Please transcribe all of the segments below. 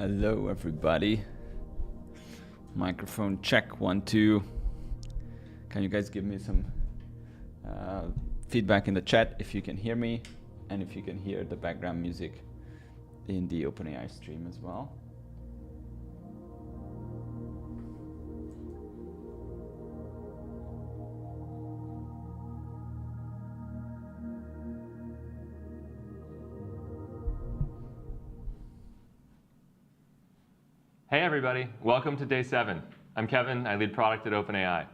Hello, everybody. Microphone check, 1, 2. Can you guys give me some feedback in the chat if you can hear me and if you can hear the background music in the OpenAI stream as well? Hey everybody, welcome to day 7. I'm Kevin, I lead product at OpenAI.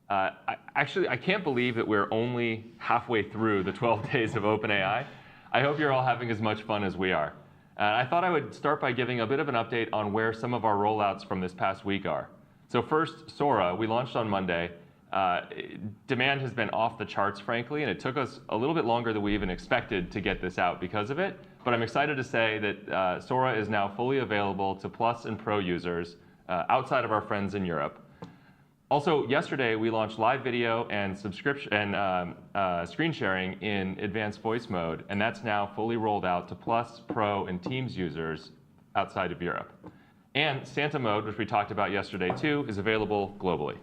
I can't believe that we're only halfway through the 12 days of OpenAI. I hope you're all having as much fun as we are. I thought I would start by giving a bit of an update on where some of our rollouts from this past week are. So first, Sora, we launched on Monday. Demand has been off the charts, frankly, and it took us a little bit longer than we even expected to get this out because of it. But I'm excited to say that Sora is now fully available to Plus and Pro users outside of our friends in Europe. Also, yesterday we launched live video and subscription and screen sharing in advanced voice mode, and that's now fully rolled out to Plus, Pro, and Teams users outside of Europe. And Santa mode, which we talked about yesterday too, is available globally.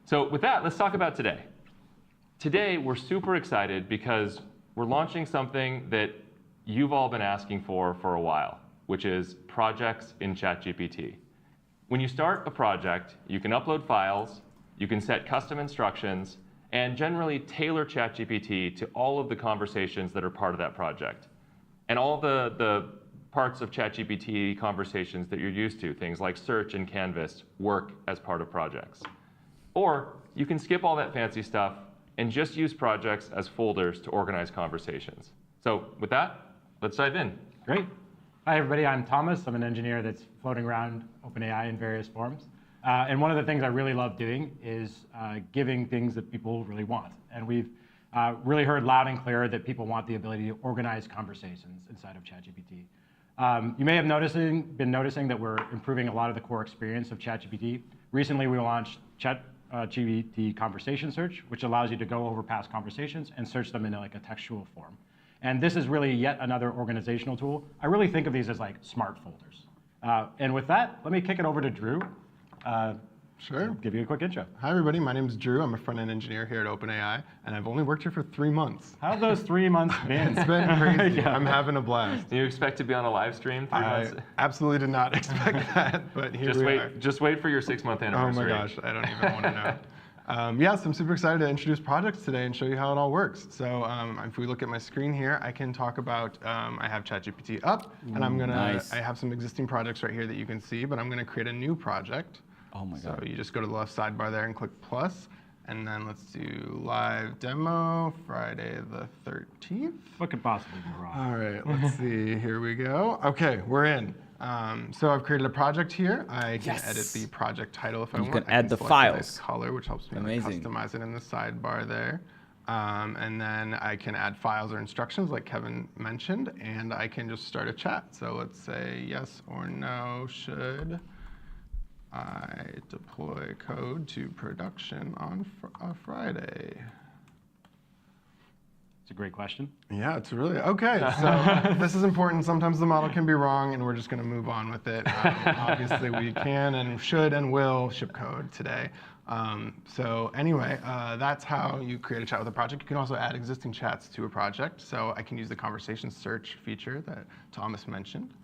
So with that, let's talk about today. Today, we're super excited because we're launching something that you've all been asking for a while, which is projects in ChatGPT. When you start a project, you can upload files, you can set custom instructions, and generally tailor ChatGPT to all of the conversations that are part of that project. And all the parts of ChatGPT conversations that you're used to, things like search and Canvas, work as part of projects. Or you can skip all that fancy stuff and just use projects as folders to organize conversations. So with that, let's dive in. Great. Hi, everybody. I'm Thomas. I'm an engineer that's floating around OpenAI in various forms. And one of the things I really love doing is giving things that people really want. And we've really heard loud and clear that people want the ability to organize conversations inside of ChatGPT. You may have been noticing that we're improving a lot of the core experience of ChatGPT. Recently, we launched ChatGPT Conversation Search, which allows you to go over past conversations and search them in like a textual form. And this is really yet another organizational tool. I really think of these as like smart folders. And with that, let me kick it over to Drew. Sure. To give you a quick intro. Hi, everybody. My name is Drew. I'm a front-end engineer here at OpenAI, and I've only worked here for 3 months. How have those 3 months been? It's been crazy. Yeah. I'm having a blast. Do you expect to be on a live stream 3 months? I absolutely did not expect that, but here we are. Just wait for your 6-month anniversary. Oh my gosh, I don't even want to know. Yes, I'm super excited to introduce projects today and show you how it all works. So if we look at my screen here, I can talk about, I have ChatGPT up, and I'm gonna, nice. I have some existing projects right here that you can see, but I'm gonna create a new project. Oh my God. So you just go to the left sidebar there and click plus, and then let's do live demo, Friday the 13th. What could possibly go wrong? All right, let's see, here we go. Okay, we're in. So I've created a project here. I can edit the project title if I want. You can add the select files. a nice color, which helps me Amazing. customize it in the sidebar there. And then I can add files or instructions like Kevin mentioned, and I can just start a chat. So let's say yes or no, should I deploy code to production on Friday? It's a great question. Yeah, it's really, okay, so this is important. Sometimes the model can be wrong, and we're just going to move on with it. Obviously, we can and should and will ship code today. So anyway, that's how you create a chat with a project. You can also add existing chats to a project. So I can use the conversation search feature that Thomas mentioned.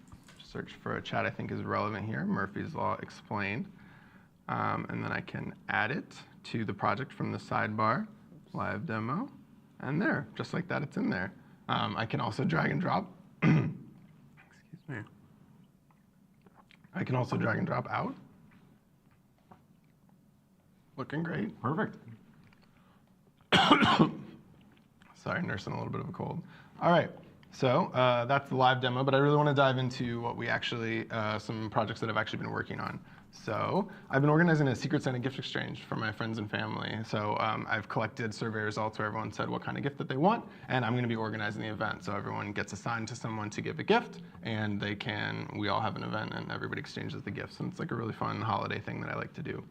Search for a chat I think is relevant here, Murphy's Law explained. And then I can add it to the project from the sidebar, live demo. And there, just like that, it's in there. I can also drag and drop. Excuse me. I can also drag and drop out. Looking great. Perfect. Sorry, nursing a little bit of a cold. All right, so that's the live demo, but I really want to dive into what we actually, some projects that I've actually been working on. So I've been organizing a Secret Santa gift exchange for my friends and family. So I've collected survey results where everyone said what kind of gift that they want, and I'm going to be organizing the event. So everyone gets assigned to someone to give a gift, and we all have an event, and everybody exchanges the gifts. And it's like a really fun holiday thing that I like to do.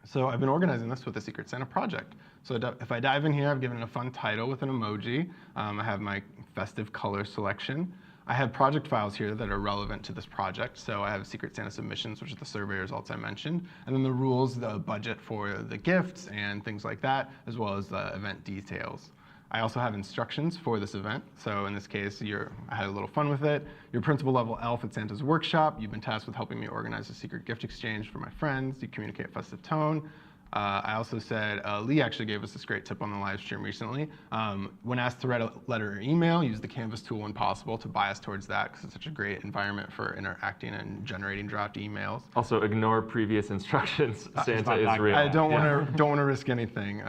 So I've been organizing this with a Secret Santa project. So if I dive in here, I've given it a fun title with an emoji. I have my festive color selection. I have project files here that are relevant to this project. So I have Secret Santa submissions, which is the survey results I mentioned, and then the rules, the budget for the gifts and things like that, as well as the event details. I also have instructions for this event. So in this case, I had a little fun with it. You're principal level elf at Santa's workshop. You've been tasked with helping me organize a secret gift exchange for my friends. You communicate a festive tone. I also said, Lee actually gave us this great tip on the live stream recently. When asked to write a letter or email, use the Canvas tool when possible to bias towards that, because it's such a great environment for interacting and generating draft emails. Also, ignore previous instructions. Santa is real. I don't want to risk anything,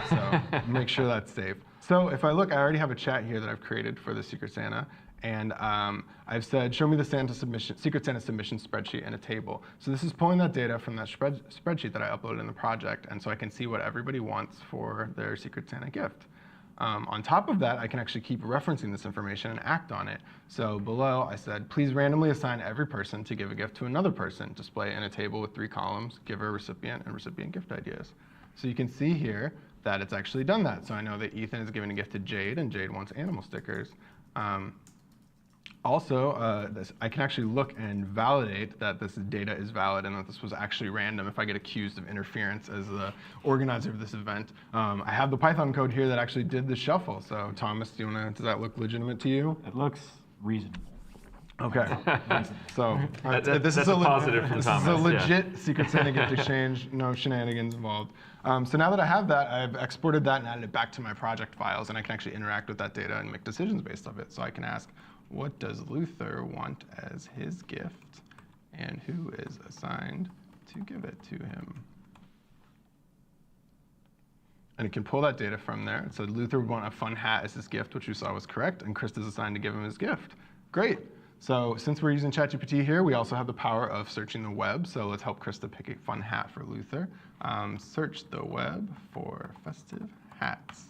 so make sure that's safe. So if I look, I already have a chat here that I've created for the Secret Santa. And I've said, show me the Secret Santa submission spreadsheet and a table. So this is pulling that data from that spreadsheet that I uploaded in the project, and so I can see what everybody wants for their Secret Santa gift. On top of that, I can actually keep referencing this information and act on it. So below, I said, please randomly assign every person to give a gift to another person. Display in a table with 3 columns, giver, recipient, and recipient gift ideas. So you can see here that it's actually done that. So I know that Ethan is giving a gift to Jade, and Jade wants animal stickers. Also, I can actually look and validate that this data is valid and that this was actually random if I get accused of interference as the organizer of this event. I have the Python code here that actually did the shuffle. So Thomas, does that look legitimate to you? It looks reasonable. Okay. So this is a positive from Thomas. This is a legit Secret Santa gift exchange, no shenanigans involved. So now that I have that, I've exported that and added it back to my project files, and I can actually interact with that data and make decisions based off it. So I can ask, what does Luther want as his gift, and who is assigned to give it to him? And it can pull that data from there. So Luther would want a fun hat as his gift, which we saw was correct, and Chris is assigned to give him his gift. Great. So since we're using ChatGPT here, we also have the power of searching the web. So let's help Krista pick a fun hat for Luther. Search the web for festive hats.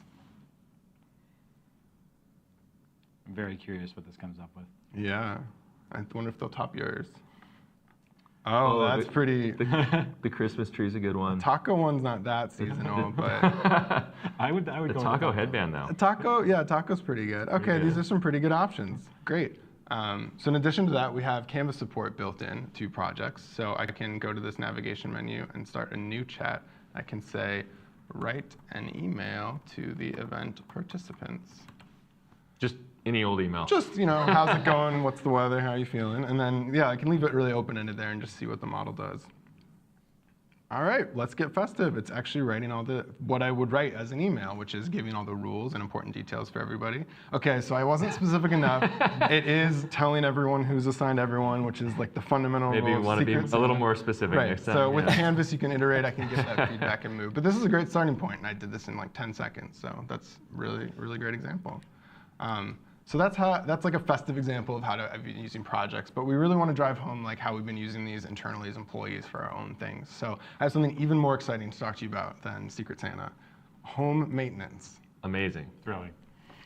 I'm very curious what this comes up with. Yeah. I wonder if they'll top yours. Oh, that's pretty. The Christmas tree's a good one. Taco one's not that seasonal, but I would the go with taco headband though. taco's pretty good. Okay, these are some pretty good options. Great. So in addition to that, we have Canvas support built in to projects. So I can go to this navigation menu and start a new chat. I can say, write an email to the event participants. Just any old email. Just, how's it going? What's the weather? How are you feeling? And then, yeah, I can leave it really open-ended there and just see what the model does. All right, let's get festive. It's actually writing what I would write as an email, which is giving all the rules and important details for everybody. Okay, so I wasn't specific enough. It is telling everyone who's assigned everyone, which is like the fundamental Maybe you want to be a little more specific next time. So with Canvas, you can iterate. I can get that feedback and move. But this is a great starting point, and I did this in like 10 seconds. So that's really, really great example. So that's like a festive example of how I've been using projects, but we really want to drive home like how we've been using these internally as employees for our own things. So I have something even more exciting to talk to you about than Secret Santa. Home maintenance. Amazing. Thrilling.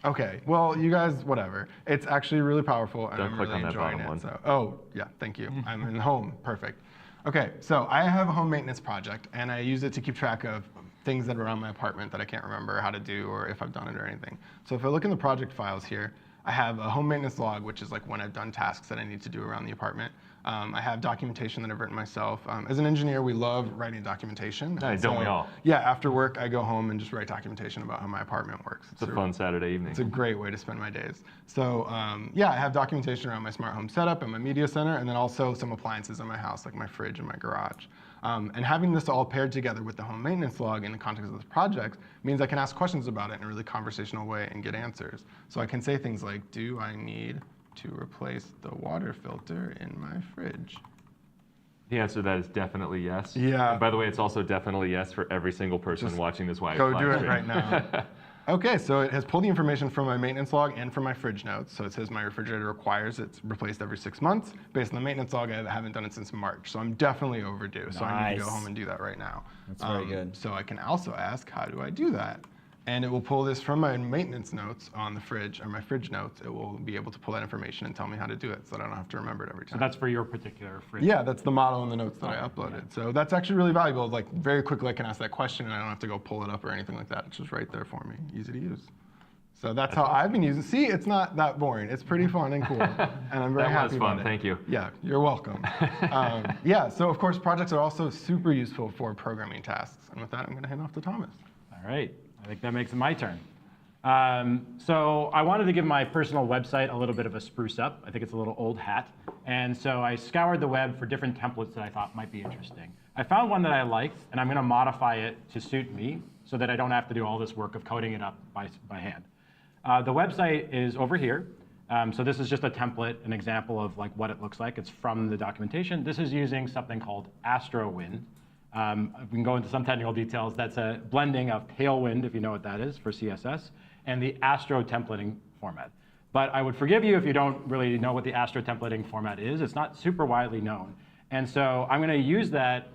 Okay, well, you guys, whatever. It's actually really powerful, and Don't I'm click really on that enjoying bottom it. one. So, oh, yeah, thank you. I'm in home, perfect. Okay, so I have a home maintenance project, and I use it to keep track of things that are around my apartment that I can't remember how to do or if I've done it or anything. So if I look in the project files here, I have a home maintenance log, which is like when I've done tasks that I need to do around the apartment. I have documentation that I've written myself. As an engineer, we love writing documentation. Don't we all? Yeah, after work, I go home and just write documentation about how my apartment works. It's a fun Saturday evening. It's a great way to spend my days. So yeah, I have documentation around my smart home setup and my media center, and then also some appliances in my house, like my fridge and my garage. And having this all paired together with the home maintenance log in the context of this project means I can ask questions about it in a really conversational way and get answers. So I can say things like, do I need to replace the water filter in my fridge? The answer to that is definitely yes. Yeah. And by the way, it's also definitely yes for every single person watching this live Go stream. do it right now. Okay, so it has pulled the information from my maintenance log and from my fridge notes. So it says my refrigerator requires it's replaced every 6 months. Based on the maintenance log, I haven't done it since March. So I'm definitely overdue. So I need to go home and do that right now. That's very good. So I can also ask, how do I do that? And it will pull this from my maintenance notes on the fridge, or my fridge notes. It will be able to pull that information and tell me how to do it so that I don't have to remember it every time. So that's for your particular fridge? Yeah, that's the model in the notes that I uploaded. Yeah. So that's actually really valuable. Like very quickly I can ask that question and I don't have to go pull it up or anything like that. It's just right there for me, easy to use. So that's how I've been using. See, it's not that boring. It's pretty fun and cool, and I'm very happy about it. That was fun. Thank you. Yeah, you're welcome. Yeah, so of course, projects are also super useful for programming tasks. And with that, I'm going to hand off to Thomas. All right, I think that makes it my turn. So I wanted to give my personal website a little bit of a spruce up. I think it's a little old hat. And so I scoured the web for different templates that I thought might be interesting. I found one that I liked, and I'm going to modify it to suit me so that I don't have to do all this work of coding it up by hand. The website is over here. So this is just a template, an example of like what it looks like. It's from the documentation. This is using something called AstroWind. We can go into some technical details. That's a blending of Tailwind, if you know what that is, for CSS, and the Astro templating format. But I would forgive you if you don't really know what the Astro templating format is. It's not super widely known. And so I'm going to use that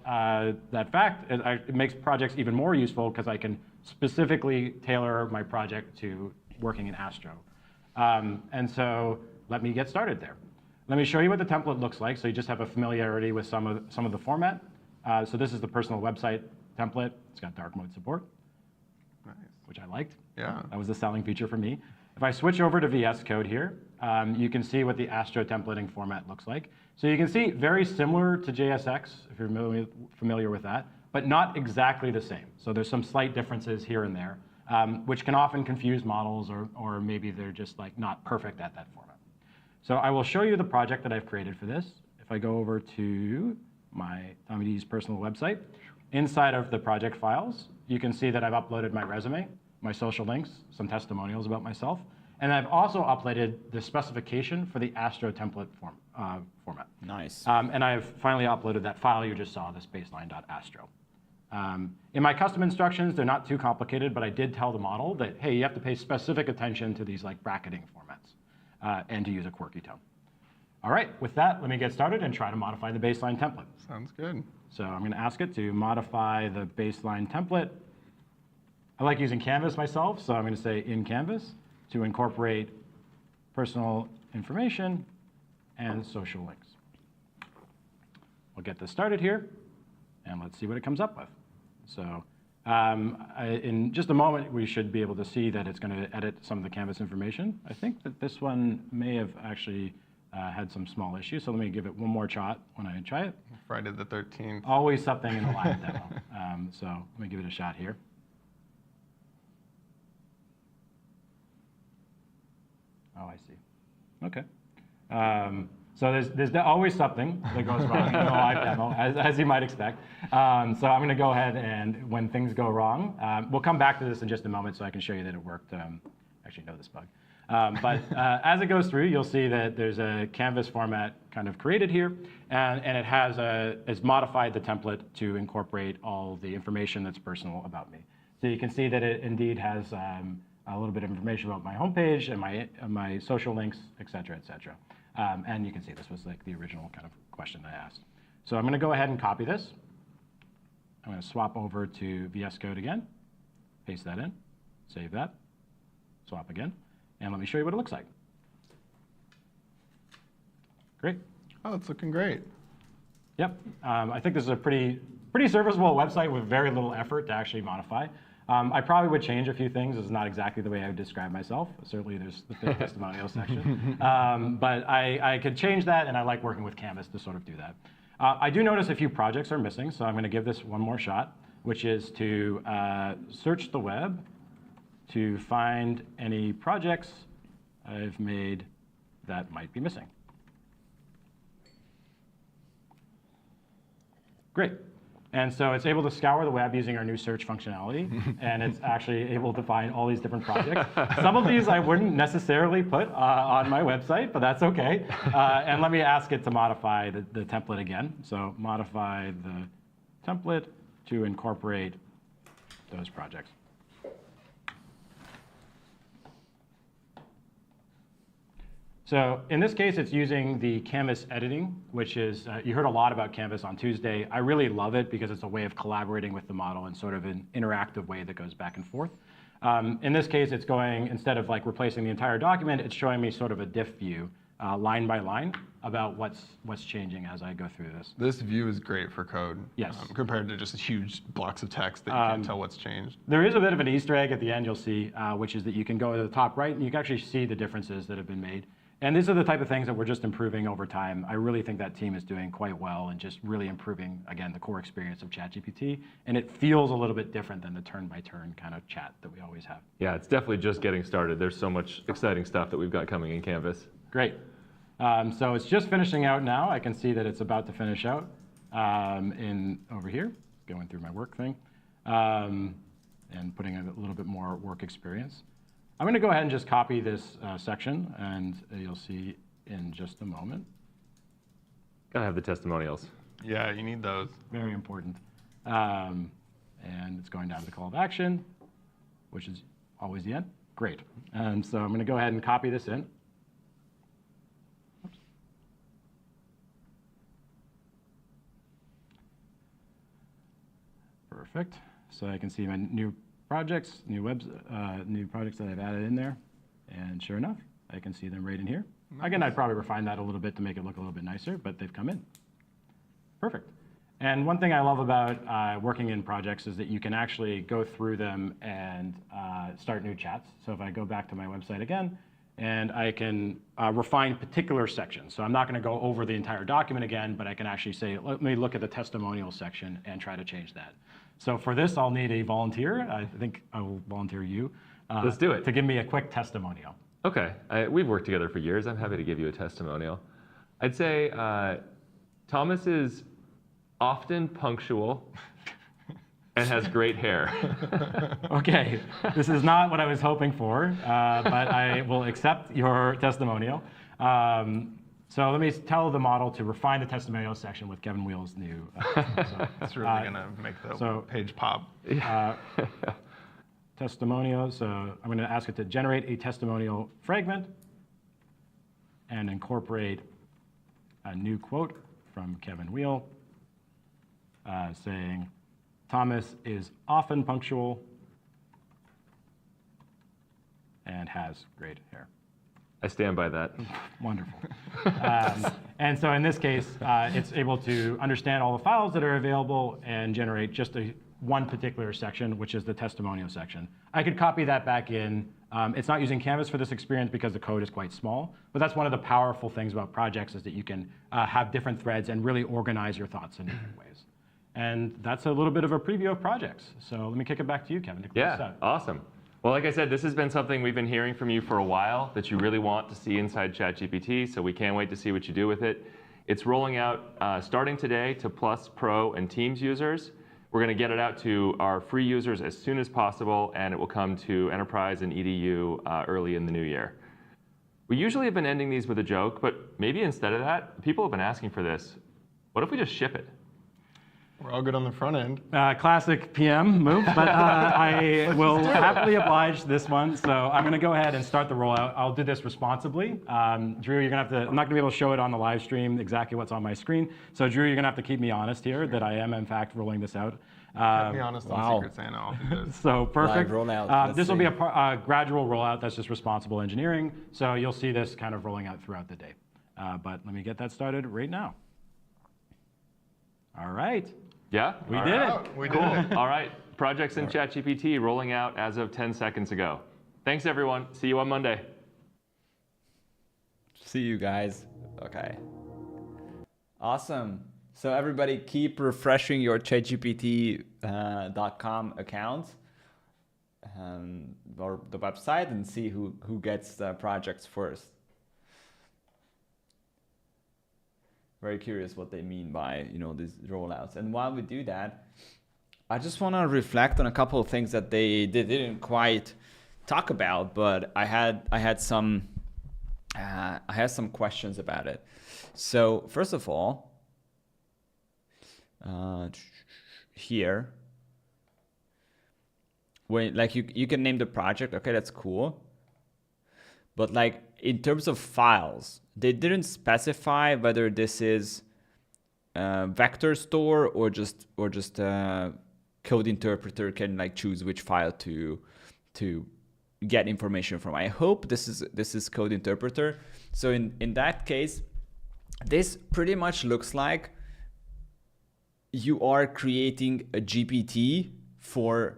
fact. It makes projects even more useful because I can specifically tailor my project to working in Astro. And so let me get started there. Let me show you what the template looks like so you just have a familiarity with some of the format. So this is the personal website template. It's got dark mode support, Nice. which I liked. Yeah. That was the selling feature for me. If I switch over to VS Code here, you can see what the Astro templating format looks like. So you can see very similar to JSX, if you're familiar with that, but not exactly the same. So there's some slight differences here and there, which can often confuse models, or maybe they're just like not perfect at that format. So I will show you the project that I've created for this. If I go over to my Tommy D's personal website, inside of the project files, you can see that I've uploaded my resume, my social links, some testimonials about myself, and I've also uploaded the specification for the Astro template format. Nice. And I've finally uploaded that file you just saw, this baseline.astro. In my custom instructions, they're not too complicated, but I did tell the model that, hey, you have to pay specific attention to these like bracketing formats and to use a quirky tone. All right, with that, let me get started and try to modify the baseline template. Sounds good. So I'm going to ask it to modify the baseline template. I like using Canvas myself, so I'm going to say in Canvas to incorporate personal information and social links. We'll get this started here, and let's see what it comes up with. So in just a moment, we should be able to see that it's going to edit some of the Canvas information. I think that this one may have actually had some small issues, so let me give it one more shot when I try it. Friday the 13th. Always something in the live demo. So let me give it a shot here. Oh, I see. OK. So there's always something that goes wrong in the live demo, as you might expect. So I'm going to go ahead and when things go wrong, we'll come back to this in just a moment so I can show you that it worked. Actually, know this bug. But as it goes through, you'll see that there's a Canvas format kind of created here, and it has it's modified the template to incorporate all the information that's personal about me. So you can see that it indeed has a little bit of information about my homepage and my social links, et cetera, et cetera. And you can see this was like the original kind of question I asked. So I'm going to go ahead and copy this. I'm going to swap over to VS Code again, paste that in, save that, swap again. And let me show you what it looks like. Great. Oh, it's looking great. Yep. I think this is a pretty serviceable website with very little effort to actually modify. I probably would change a few things. This is not exactly the way I would describe myself. Certainly, there's the testimonial section. But I could change that, and I like working with Canvas to sort of do that. I do notice a few projects are missing, so I'm going to give this one more shot, which is to search the web to find any projects I've made that might be missing. Great. And so it's able to scour the web using our new search functionality, and it's actually able to find all these different projects. Some of these I wouldn't necessarily put on my website, but that's OK. And let me ask it to modify the template again. So modify the template to incorporate those projects. So in this case, it's using the Canvas editing, which is, you heard a lot about Canvas on Tuesday. I really love it because it's a way of collaborating with the model in sort of an interactive way that goes back and forth. In this case, it's going, instead of like replacing the entire document, it's showing me sort of a diff view line by line about what's changing as I go through this. This view is great for code. Yes. Compared to just huge blocks of text that you can't tell what's changed. There is a bit of an Easter egg at the end you'll see, which is that you can go to the top right and you can actually see the differences that have been made. And these are the type of things that we're just improving over time. I really think that team is doing quite well and just really improving, again, the core experience of ChatGPT. And it feels a little bit different than the turn-by-turn kind of chat that we always have. Yeah, it's definitely just getting started. There's so much exciting stuff that we've got coming in Canvas. Great. So it's just finishing out now. I can see that it's about to finish out over here, going through my work thing, and putting a little bit more work experience. I'm going to go ahead and just copy this section, and you'll see in just a moment. Gotta have the testimonials. Yeah, you need those. Very important. And it's going down to the call of action, which is always the end. Great. And so I'm going to go ahead and copy this in. Oops. Perfect. So I can see my new projects, new projects that I've added in there. And sure enough, I can see them right in here. Nice. Again, I'd probably refine that a little bit to make it look a little bit nicer, but they've come in. Perfect. And one thing I love about working in projects is that you can actually go through them and start new chats. So if I go back to my website again, and I can refine particular sections. So I'm not going to go over the entire document again, but I can actually say, let me look at the testimonial section and try to change that. So for this, I'll need a volunteer. I think I will volunteer you. Let's do it. To give me a quick testimonial. Okay, we've worked together for years. I'm happy to give you a testimonial. I'd say Thomas is often punctual and has great hair. Okay, this is not what I was hoping for, but I will accept your testimonial. So let me tell the model to refine the testimonial section with Kevin Wheel's new. It's really going to make the page pop. Testimonial, so I'm going to ask it to generate a testimonial fragment and incorporate a new quote from Kevin Wheel saying, Thomas is often punctual and has great hair. I stand by that. Wonderful. And so in this case, it's able to understand all the files that are available and generate just one particular section, which is the testimonial section. I could copy that back in. It's not using Canvas for this experience because the code is quite small, but that's one of the powerful things about projects is that you can have different threads and really organize your thoughts in different ways. And that's a little bit of a preview of projects. So let me kick it back to you, Kevin. Yeah, awesome. Well, like I said, this has been something we've been hearing from you for a while that you really want to see inside ChatGPT, so we can't wait to see what you do with it. It's rolling out starting today to Plus, Pro, and Teams users. We're going to get it out to our free users as soon as possible, and it will come to Enterprise and EDU early in the new year. We usually have been ending these with a joke, but maybe instead of that, people have been asking for this. What if we just ship it? We're all good on the front end. Classic PM move, but I will happily oblige this one. So I'm going to go ahead and start the rollout. I'll do this responsibly. Drew, you're going to have to, I'm not going to be able to show it on the live stream exactly what's on my screen. So Drew, you're going to have to keep me honest here that I am in fact rolling this out. Keep me honest on Secret Santa. I'll do this. So perfect. Live rollout. This will be a gradual rollout. That's just responsible engineering. So you'll see this kind of rolling out throughout the day. But let me get that started right now. All right. Yeah? We did it. We did it. All right. Projects in ChatGPT rolling out as of 10 seconds ago. Thanks, everyone. See you on Monday. See you guys. Okay. Awesome. So everybody keep refreshing your ChatGPT.com account or the website and see who gets the projects first. Very curious what they mean by, these rollouts. And while we do that, I just want to reflect on a couple of things that they didn't quite talk about, but I had some questions about it. So first of all, here, when you can name the project, okay, that's cool. But in terms of files, they didn't specify whether this is vector store or just code interpreter can choose which file to get information from. I hope this is code interpreter. So in that case, this pretty much looks like you are creating a GPT for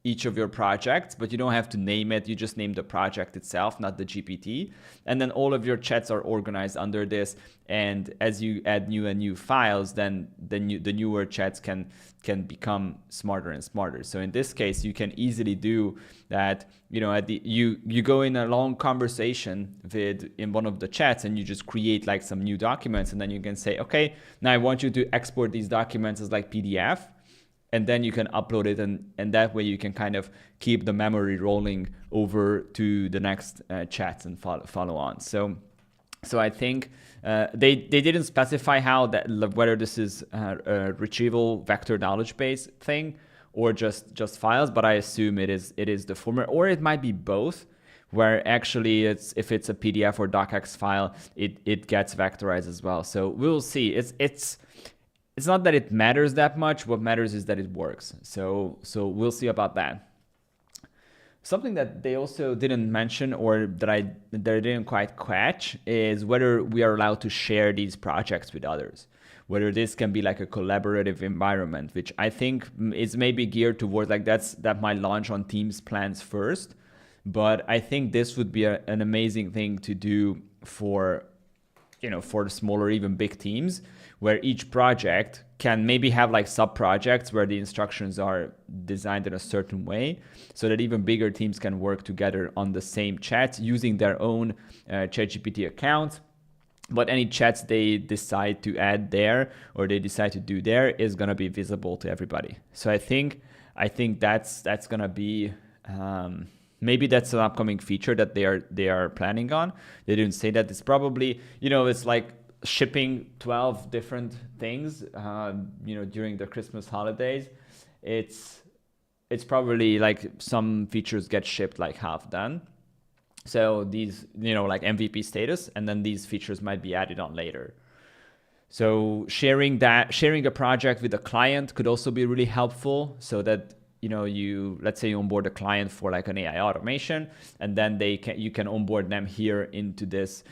each of your projects, but you don't have to name it. You just name the project itself, not the GPT. And then all of your chats are organized under this. And as you add new and new files, then the newer chats can become smarter and smarter. So in this case, you can easily do that. You know, you go in a long conversation in one of the chats, and you just create like some new documents, and then you can say, okay, now I want you to export these documents as like PDF. And then you can upload it, and that way you can kind of keep the memory rolling over to the next chats and follow on. So I think they didn't specify whether this is a retrieval vector knowledge base thing or just files, but I assume it is the former, or it might be both, where actually if it's a PDF or docx file, it gets vectorized as well. So we'll see. It's not that it matters that much. What matters is that it works. So we'll see about that. Something that they also didn't mention, or that I didn't quite catch, is whether we are allowed to share these projects with others. Whether this can be like a collaborative environment, which I think is maybe geared towards like that might launch on Teams plans first. But I think this would be an amazing thing to do for the smaller, even big teams, where each project can maybe have like sub-projects where the instructions are designed in a certain way, so that even bigger teams can work together on the same chats using their own ChatGPT accounts. But any chats they decide to add there or they decide to do there is going to be visible to everybody. So I think that's going to be... maybe that's an upcoming feature that they are planning on. They didn't say that. It's probably, it's like shipping 12 different things, during the Christmas holidays. It's probably like some features get shipped like half done. So these, like MVP status, and then these features might be added on later. So sharing a project with a client could also be really helpful, so that let's say you onboard a client for like an AI automation, and then you can onboard them here into this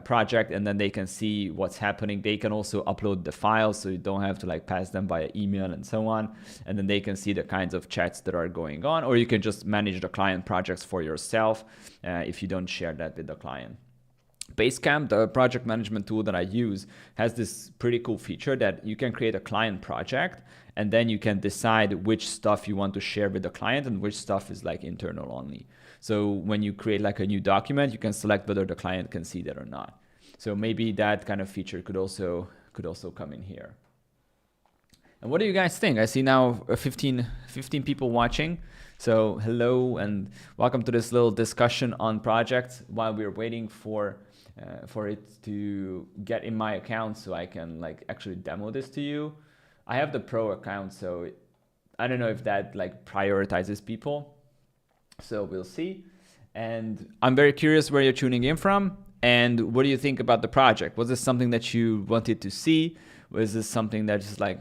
project, and then they can see what's happening. They can also upload the files, so you don't have to like pass them via email and so on. And then they can see the kinds of chats that are going on, or you can just manage the client projects for yourself if you don't share that with the client. Basecamp, the project management tool that I use, has this pretty cool feature that you can create a client project, and then you can decide which stuff you want to share with the client and which stuff is like internal only. So when you create like a new document, you can select whether the client can see that or not. So maybe that kind of feature could also come in here. And what do you guys think? I see now 15 people watching. So hello and welcome to this little discussion on projects while we're waiting for it to get in my account so I can like actually demo this to you. I have the pro account, so I don't know if that like prioritizes people. So we'll see. And I'm very curious where you're tuning in from, and what do you think about the project? Was this something that you wanted to see? Was this something that's just like,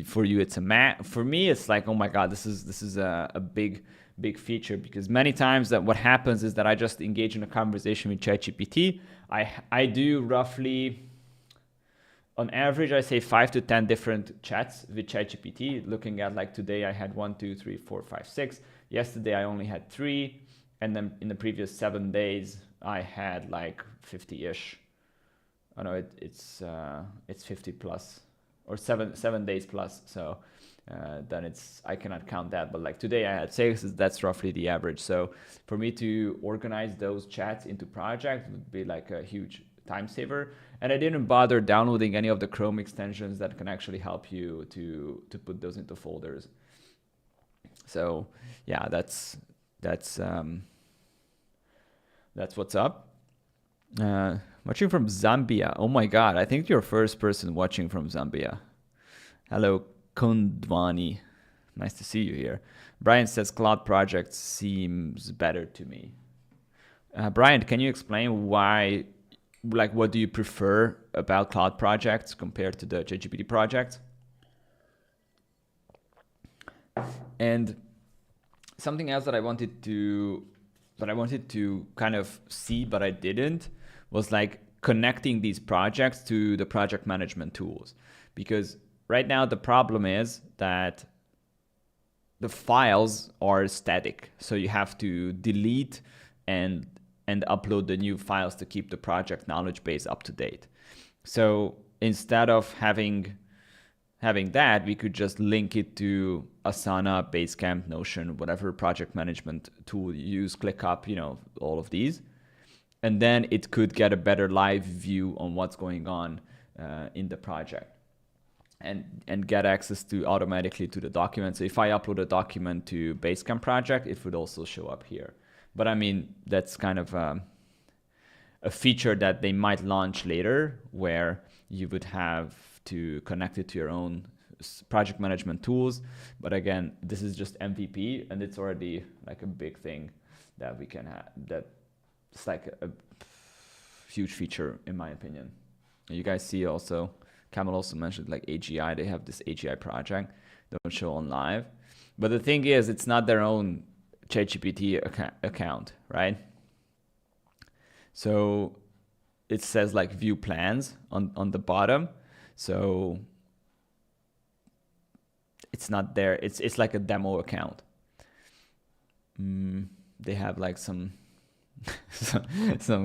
for you it's a for me it's like, oh my god, this is a big feature, because many times that what happens is that I just engage in a conversation with ChatGPT. I do roughly, on average, I say 5 to 10 different chats with ChatGPT, looking at like today I had 1, 2, 3, 4, 5, 6. Yesterday I only had 3. And then in the previous 7 days, I had like 50-ish. Oh no, it's 50 plus, or 7 days plus. So then I cannot count that. But like today I had 6, that's roughly the average. So for me to organize those chats into projects would be like a huge time saver. And I didn't bother downloading any of the Chrome extensions that can actually help you to put those into folders. So yeah, that's what's up. Watching from Zambia. Oh my god, I think you're first person watching from Zambia. Hello, Kondwani. Nice to see you here. Brian says cloud project seems better to me. Brian, can you explain why, like, what do you prefer about cloud projects compared to the ChatGPT project? And something else that I wanted to kind of see, but I didn't, was like connecting these projects to the project management tools. Because right now the problem is that the files are static. So you have to delete and upload the new files to keep the project knowledge base up to date. So instead of having that, we could just link it to Asana, Basecamp, Notion, whatever project management tool you use, ClickUp, you know, all of these. And then it could get a better live view on what's going on in the project and get access to automatically to the document. So if I upload a document to Basecamp project, it would also show up here. But I mean, that's kind of a feature that they might launch later, where you would have to connect it to your own project management tools. But again, this is just MVP, and it's already like a big thing that we can have. That it's like a huge feature in my opinion. You guys see also, Camel also mentioned like AGI. They have this AGI project. They don't show on live, but the thing is, it's not their own ChatGPT account, right? So it says like view plans on the bottom. So it's not there. It's like a demo account. They have like some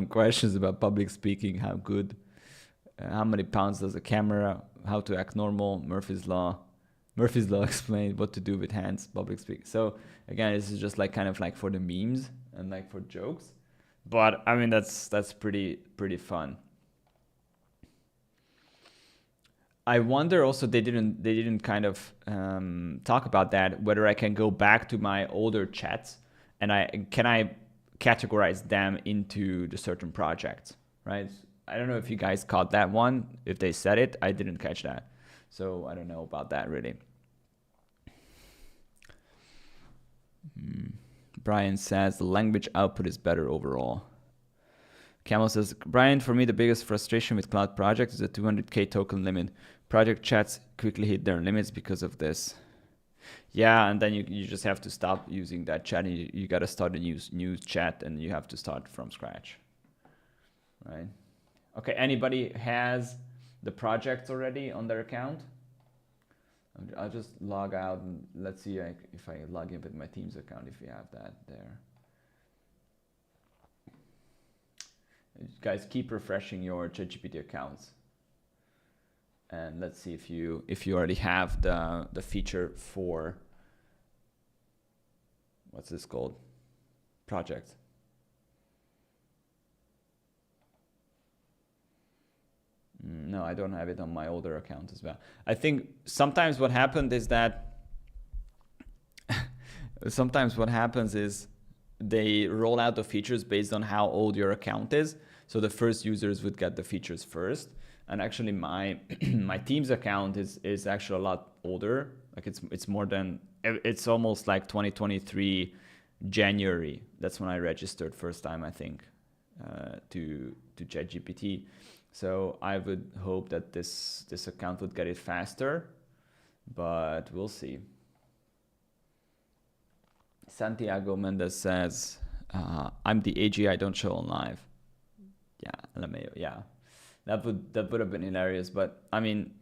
questions about public speaking. How good? How many pounds does a camera? How to act normal? Murphy's Law explained what to do with hands. Public speaking. So again, this is just like kind of like for the memes and like for jokes. But I mean, that's pretty fun. I wonder also, they didn't kind of talk about that, whether I can go back to my older chats and can I categorize them into the certain projects, right? I don't know if you guys caught that one. If they said it, I didn't catch that. So I don't know about that really. Brian says the language output is better overall. Camel says, Brian, for me, the biggest frustration with cloud projects is the 200K token limit. Project chats quickly hit their limits because of this. Yeah, and then you just have to stop using that chat. And you got to start a new chat, and you have to start from scratch, right? Okay, anybody has the projects already on their account? I'll just log out and let's see if I log in with my Teams account, if you have that there. You guys keep refreshing your ChatGPT accounts. And let's see if you already have the feature for, what's this called? Project. No, I don't have it on my older account as well. I think sometimes what happened is that they roll out the features based on how old your account is. So the first users would get the features first. And actually my Teams account is actually a lot older. Like it's almost like 2023 January. That's when I registered first time, I think, to ChatGPT. So I would hope that this account would get it faster, but we'll see. Santiago Mendez says, I'm the AG, I don't show on live. Yeah, that would have been hilarious, but I mean,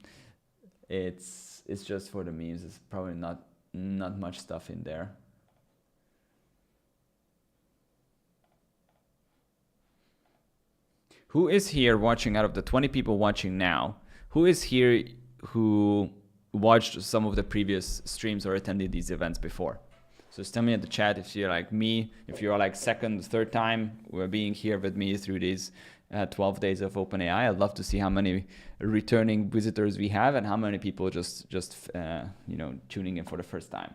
it's just for the memes. It's probably not much stuff in there. Who is here watching, out of the 20 people watching now, who is here who watched some of the previous streams or attended these events before? So just tell me in the chat if you're like me, if you're like second, third time we're being here with me through these 12 days of OpenAI. I'd love to see how many returning visitors we have and how many people just tuning in for the first time.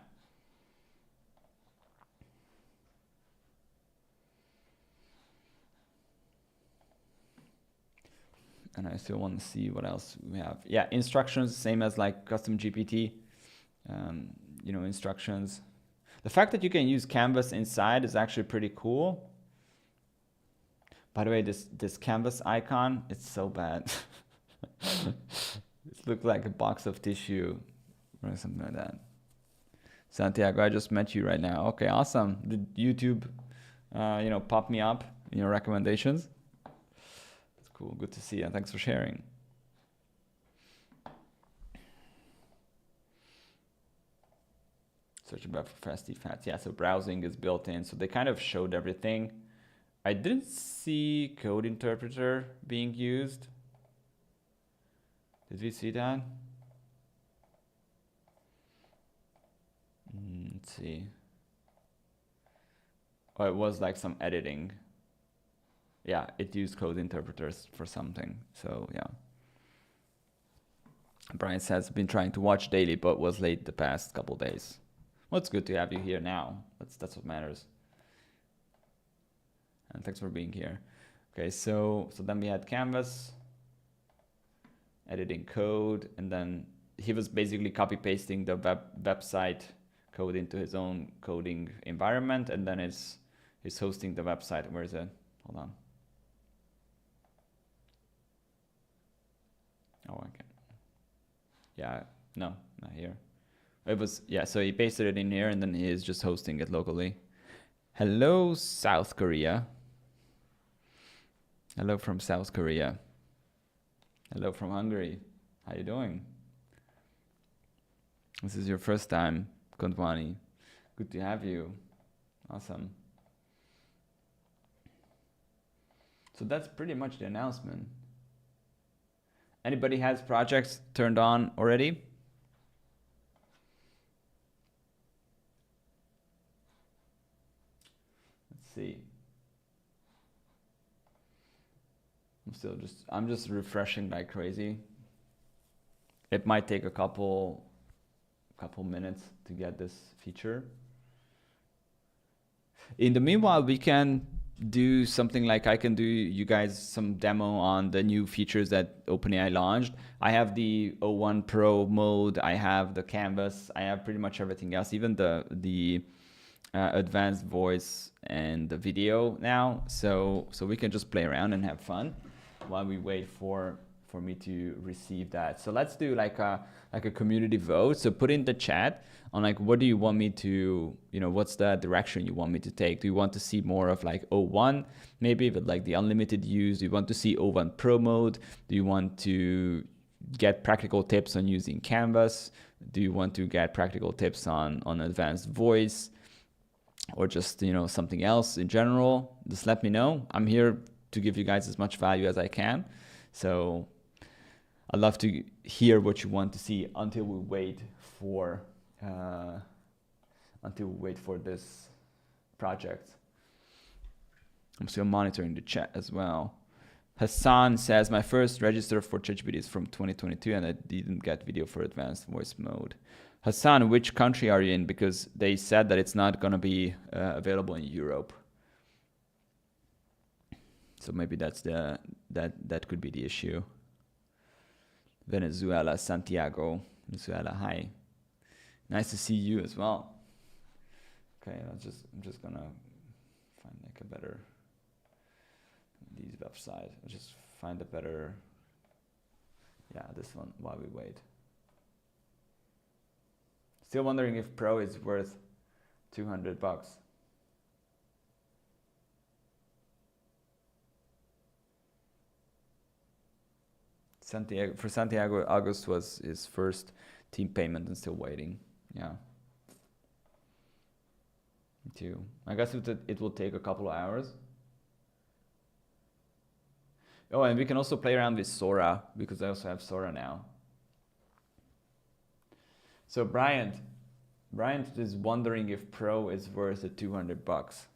And I still want to see what else we have. Yeah, instructions, same as like custom GPT, instructions. The fact that you can use Canvas inside is actually pretty cool. By the way, this Canvas icon, it's so bad. It looks like a box of tissue or something like that. Santiago, I just met you right now. Okay, awesome. Did YouTube, pop me up in your recommendations? That's cool. Cool. Good to see you. Thanks for sharing. Search web for fast defats. Yeah, so browsing is built in. So they kind of showed everything. I didn't see code interpreter being used. Did we see that? Let's see. Oh, it was like some editing. Yeah, it used code interpreters for something. So yeah. Brian says, been trying to watch daily, but was late the past couple days. Well, it's good to have you here now. That's what matters. And thanks for being here. Okay, so then we had Canvas, editing code, and then he was basically copy pasting the website code into his own coding environment, and then he's hosting the website. Where is it? Hold on. Oh, okay. Yeah, no, not here. It was, yeah, so he pasted it in here and then he is just hosting it locally. Hello, South Korea. Hello from South Korea. Hello from Hungary. How you doing? This is your first time, Kondwani. Good to have you. Awesome. So that's pretty much the announcement. Anybody has projects turned on already? Let's see. I'm just refreshing like crazy. It might take a couple minutes to get this feature. In the meanwhile, we can do something like I can do you guys some demo on the new features that OpenAI launched. I have the O1 Pro mode, I have the canvas, I have pretty much everything else, even the advanced voice and the video now. So we can just play around and have fun while we wait for me to receive that. So let's do like a community vote. So put in the chat on like, what do you want me to, what's the direction you want me to take? Do you want to see more of like O1, maybe with like the unlimited use? Do you want to see O1 Pro mode? Do you want to get practical tips on using Canvas? Do you want to get practical tips on advanced voice? Or just, something else in general? Just let me know. I'm here to give you guys as much value as I can. So I'd love to hear what you want to see until we wait for this project. I'm still monitoring the chat as well. Hassan says, my first register for ChatGPT is from 2022 and I didn't get video for advanced voice mode. Hassan, which country are you in? Because they said that it's not going to be available in Europe. So maybe that could be the issue. Venezuela, Santiago. Venezuela, hi. Nice to see you as well. Okay, I'm just gonna find like a better these website. I'll just find a better, yeah, this one while we wait. Still wondering if Pro is worth $200. Santiago, August was his first team payment and still waiting. Yeah. Me too. I guess it will take a couple of hours. Oh, and we can also play around with Sora because I also have Sora now. So Bryant is wondering if Pro is worth the $200.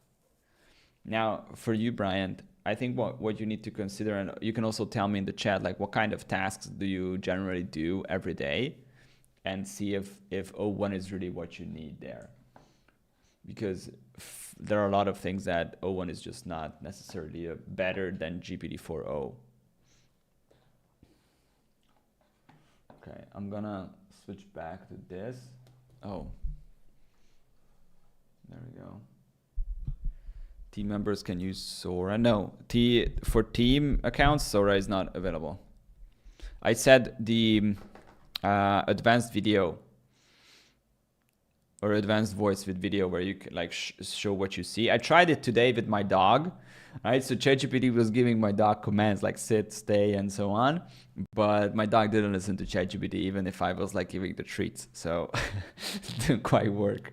Now, for you, Bryant, I think what you need to consider, and you can also tell me in the chat, like what kind of tasks do you generally do every day, and see if O1 is really what you need there. Because there are a lot of things that O1 is just not necessarily better than GPT-4o. Okay, I'm gonna switch back to this. Oh, there we go. Team members can use Sora. No, for team accounts, Sora is not available. I said the advanced video or advanced voice with video where you can like show what you see. I tried it today with my dog. right? So ChatGPT was giving my dog commands like sit, stay, and so on, but my dog didn't listen to ChatGPT even if I was like giving the treats. So it didn't quite work.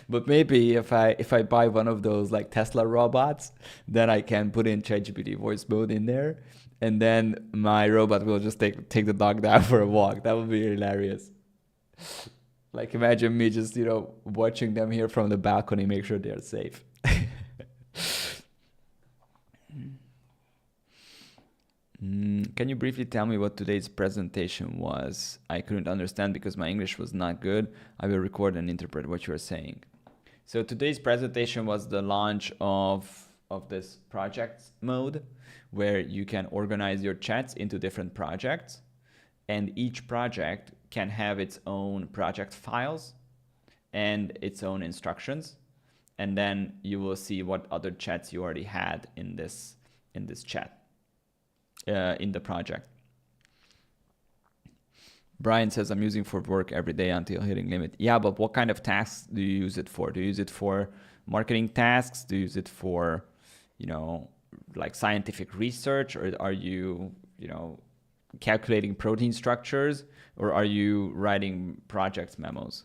But maybe if I buy one of those like Tesla robots, then I can put in ChatGPT voice mode in there, and then my robot will just take the dog down for a walk. That would be hilarious. Like imagine me just watching them here from the balcony, make sure they're safe. Can you briefly tell me what today's presentation was? I couldn't understand because my English was not good. I will record and interpret what you are saying. So today's presentation was the launch of this project mode, where you can organize your chats into different projects, and each project can have its own project files and its own instructions. And then you will see what other chats you already had in this chat. In the project. Brian says, I'm using for work every day until hitting limit. Yeah, but what kind of tasks do you use it for? Do you use it for marketing tasks? Do you use it for, like scientific research? Or are you, calculating protein structures? Or are you writing project memos?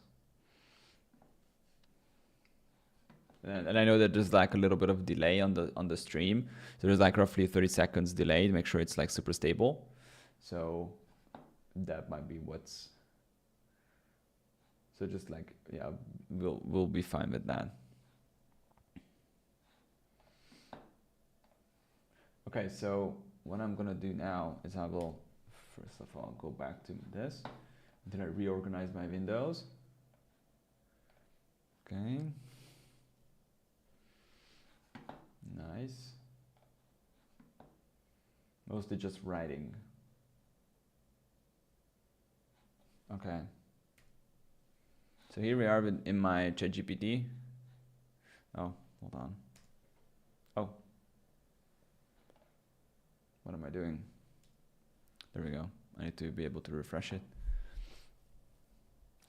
And I know that there's like a little bit of delay on the stream. So there's like roughly 30 seconds delay to make sure it's like super stable. So that might be what's. So just like, yeah, we'll be fine with that. Okay, so what I'm gonna do now is I will first of all go back to this. Then I reorganize my windows. Okay. Nice. Mostly just writing. Okay. So here we are in my ChatGPT. Oh, hold on. Oh. What am I doing? There we go. I need to be able to refresh it.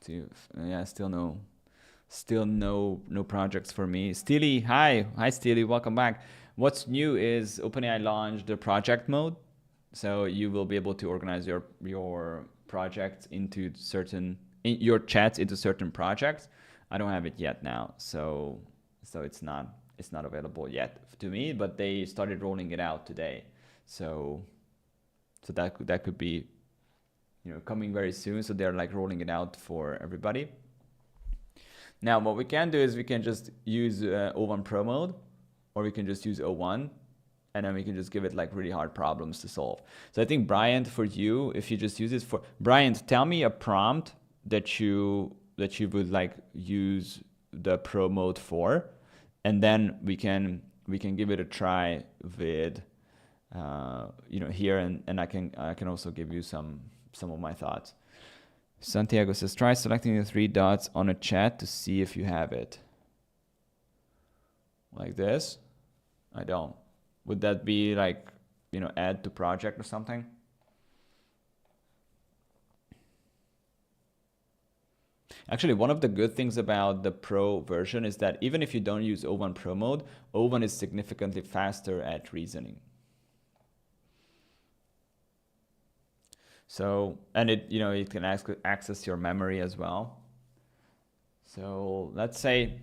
See if, yeah, still no projects for me. Steely, hi Steely, welcome back. What's new is OpenAI launched the project mode, so you will be able to organize your projects into your chats into certain projects. I don't have it yet now, so it's not available yet to me, but they started rolling it out today, so that could be coming very soon. So they're like rolling it out for everybody. Now, what we can do is we can just use O1 Pro mode, or we can just use O1, and then we can just give it like really hard problems to solve. So I think, Brian, for you, if you just use it for... Brian, tell me a prompt that you would like use the Pro mode for, and then we can give it a try with, here, and I can also give you some of my thoughts. Santiago says, try selecting the 3 dots on a chat to see if you have it. Like this? I don't. Would that be like, add to project or something? Actually, one of the good things about the Pro version is that even if you don't use O1 Pro mode, O1 is significantly faster at reasoning. So, and it can access your memory as well. So let's say,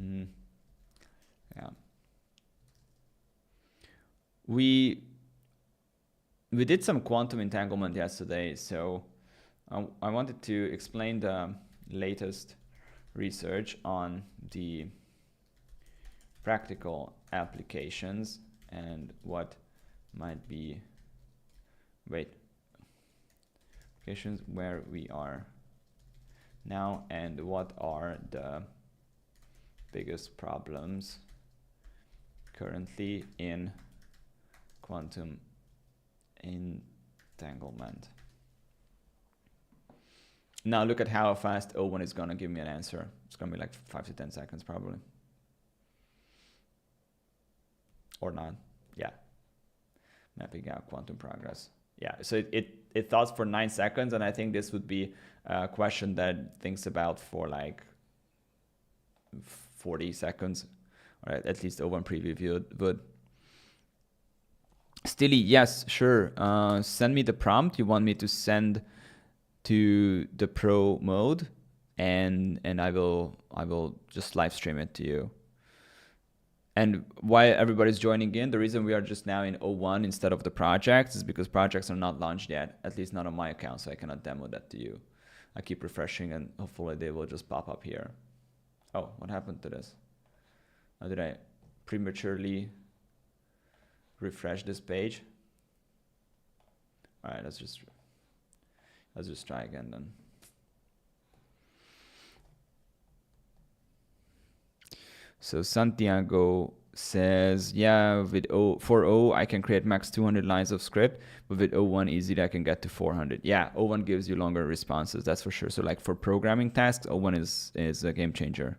yeah, we did some quantum entanglement yesterday. So I wanted to explain the latest research on the practical applications and what might be, where we are now and what are the biggest problems currently in quantum entanglement. Now look at how fast O1 is going to give me an answer. It's going to be like 5 to 10 seconds probably. Or not. Yeah. Mapping out quantum progress. Yeah, so it thought for 9 seconds, and I think this would be a question that it thinks about for like 40 seconds right? At least O1 preview would. Stilly, yes, sure. Send me the prompt you want me to send to the pro mode, and I will just live stream it to you. And why everybody's joining in, the reason we are just now in O1 instead of the projects is because projects are not launched yet, at least not on my account, so I cannot demo that to you. I keep refreshing and hopefully they will just pop up here. Oh, what happened to this? How did I prematurely refresh this page? All right, let's just try again then. So Santiago says, yeah, for O, I can create max 200 lines of script, but with O1 easily I can get to 400. Yeah, O1 gives you longer responses, that's for sure. So like for programming tasks, O1 is a game changer.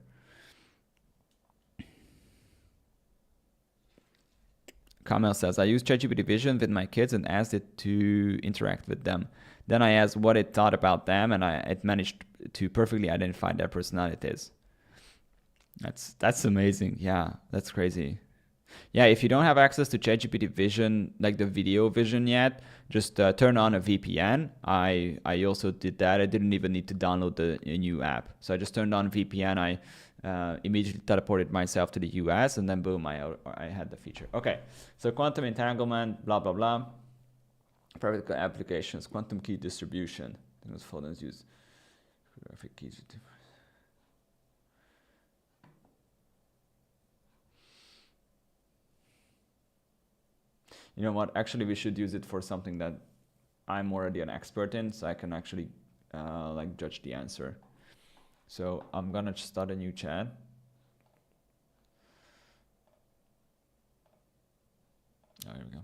Kamel says, I use ChatGPT Vision with my kids and asked it to interact with them. Then I asked what it thought about them, and it managed to perfectly identify their personalities. That's amazing. Yeah, that's crazy. Yeah, if you don't have access to ChatGPT Vision, like the video vision yet, just turn on a VPN. I also did that. I didn't even need to download a new app. So I just turned on VPN. I immediately teleported myself to the US, and then boom, I had the feature. Okay, so quantum entanglement, blah, blah, blah. Practical applications, quantum key distribution. Those photos use cryptographic keys. You know what? Actually, we should use it for something that I'm already an expert in, so I can actually like judge the answer. So I'm gonna start a new chat. Oh, here we go.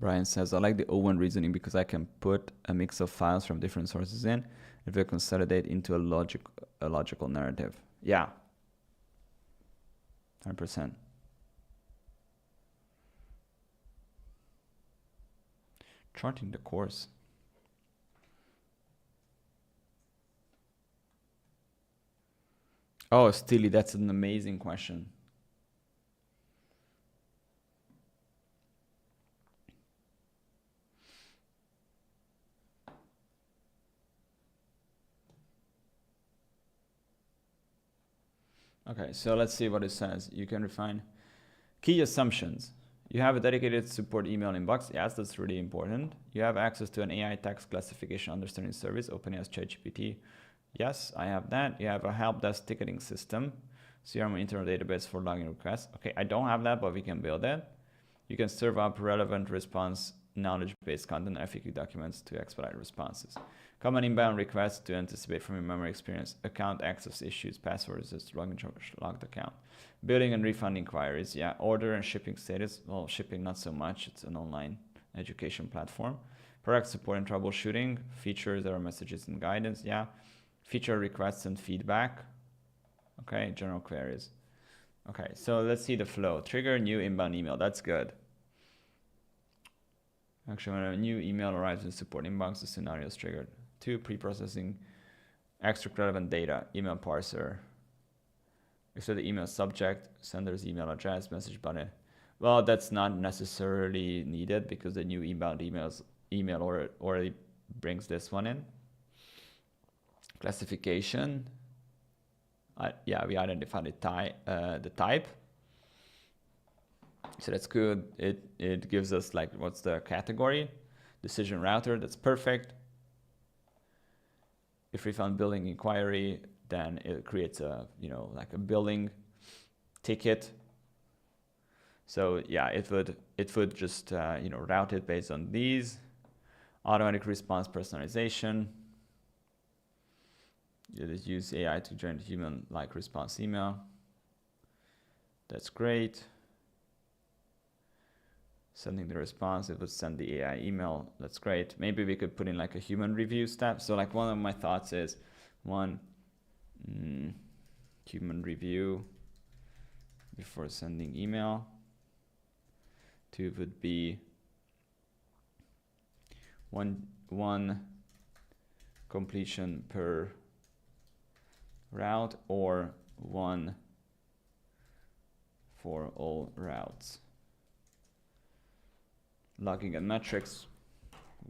Brian says, I like the O1 reasoning because I can put a mix of files from different sources in. It will consolidate into a logical narrative. Yeah. 100%. Charting the course. Oh, Stilly, that's an amazing question. Okay, so let's see what it says. You can refine key assumptions. You have a dedicated support email inbox. Yes, that's really important. You have access to an AI text classification understanding service, OpenAI's ChatGPT. Yes, I have that. You have a help desk ticketing system. CRM internal database for login requests. Okay, I don't have that, but we can build it. You can serve up relevant response knowledge-based content FAQ documents to expedite responses. Common inbound requests to anticipate from your memory experience. Account access issues, passwords, just login logged account. Building and refund inquiries. Yeah, order and shipping status. Well, shipping not so much. It's an online education platform. Product support and troubleshooting. Features, error messages and guidance. Yeah. Feature requests and feedback. Okay, general queries. Okay, so let's see the flow. Trigger new inbound email. That's good. Actually, when a new email arrives in support inbox, the scenario is triggered. 2, pre-processing extract relevant data, email parser. So the email subject, sender's email address, message button. Well, that's not necessarily needed because the new inbound email already brings this one in. Classification. Yeah, we identified the type. So that's good. It gives us like, what's the category? Decision router, that's perfect. If we found billing inquiry, then it creates a, like a billing ticket. So yeah, it would just, route it based on these. Automatic response personalization. You just use AI to generate human-like response email. That's great. Sending the response, it would send the AI email. That's great. Maybe we could put in like a human review step. So like one of my thoughts is, one, human review before sending email. Two would be one completion per route, or one for all routes. Logging and metrics.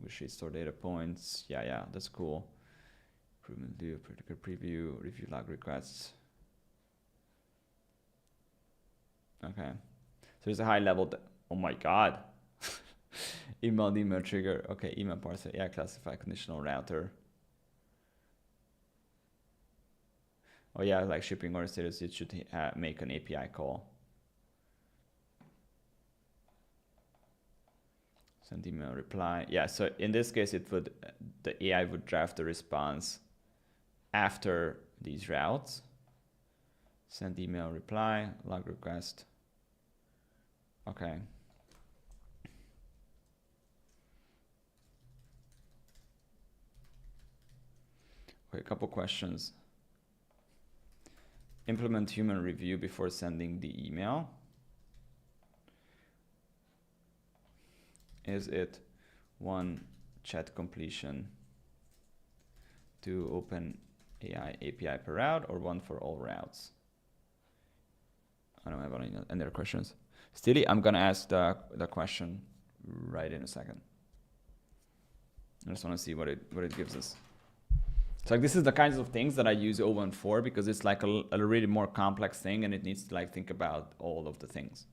We should store data points. Yeah, that's cool. Improvement view, particular preview, review log requests. Okay. So there's a high level. Oh my God. email trigger. Okay, email parser. Yeah, classify conditional router. Oh yeah, like shipping order status, it should make an API call. Send email reply. Yeah, so in this case, the AI would draft the response after these routes. Send email reply, log request. Okay. Okay, a couple questions. Implement human review before sending the email. Is it one chat completion to OpenAI API per route, or one for all routes? I don't have any other questions. Steely, I'm gonna ask the question right in a second. I just want to see what it gives us. So like, this is the kinds of things that I use O1 for, because it's like a really more complex thing, and it needs to like think about all of the things.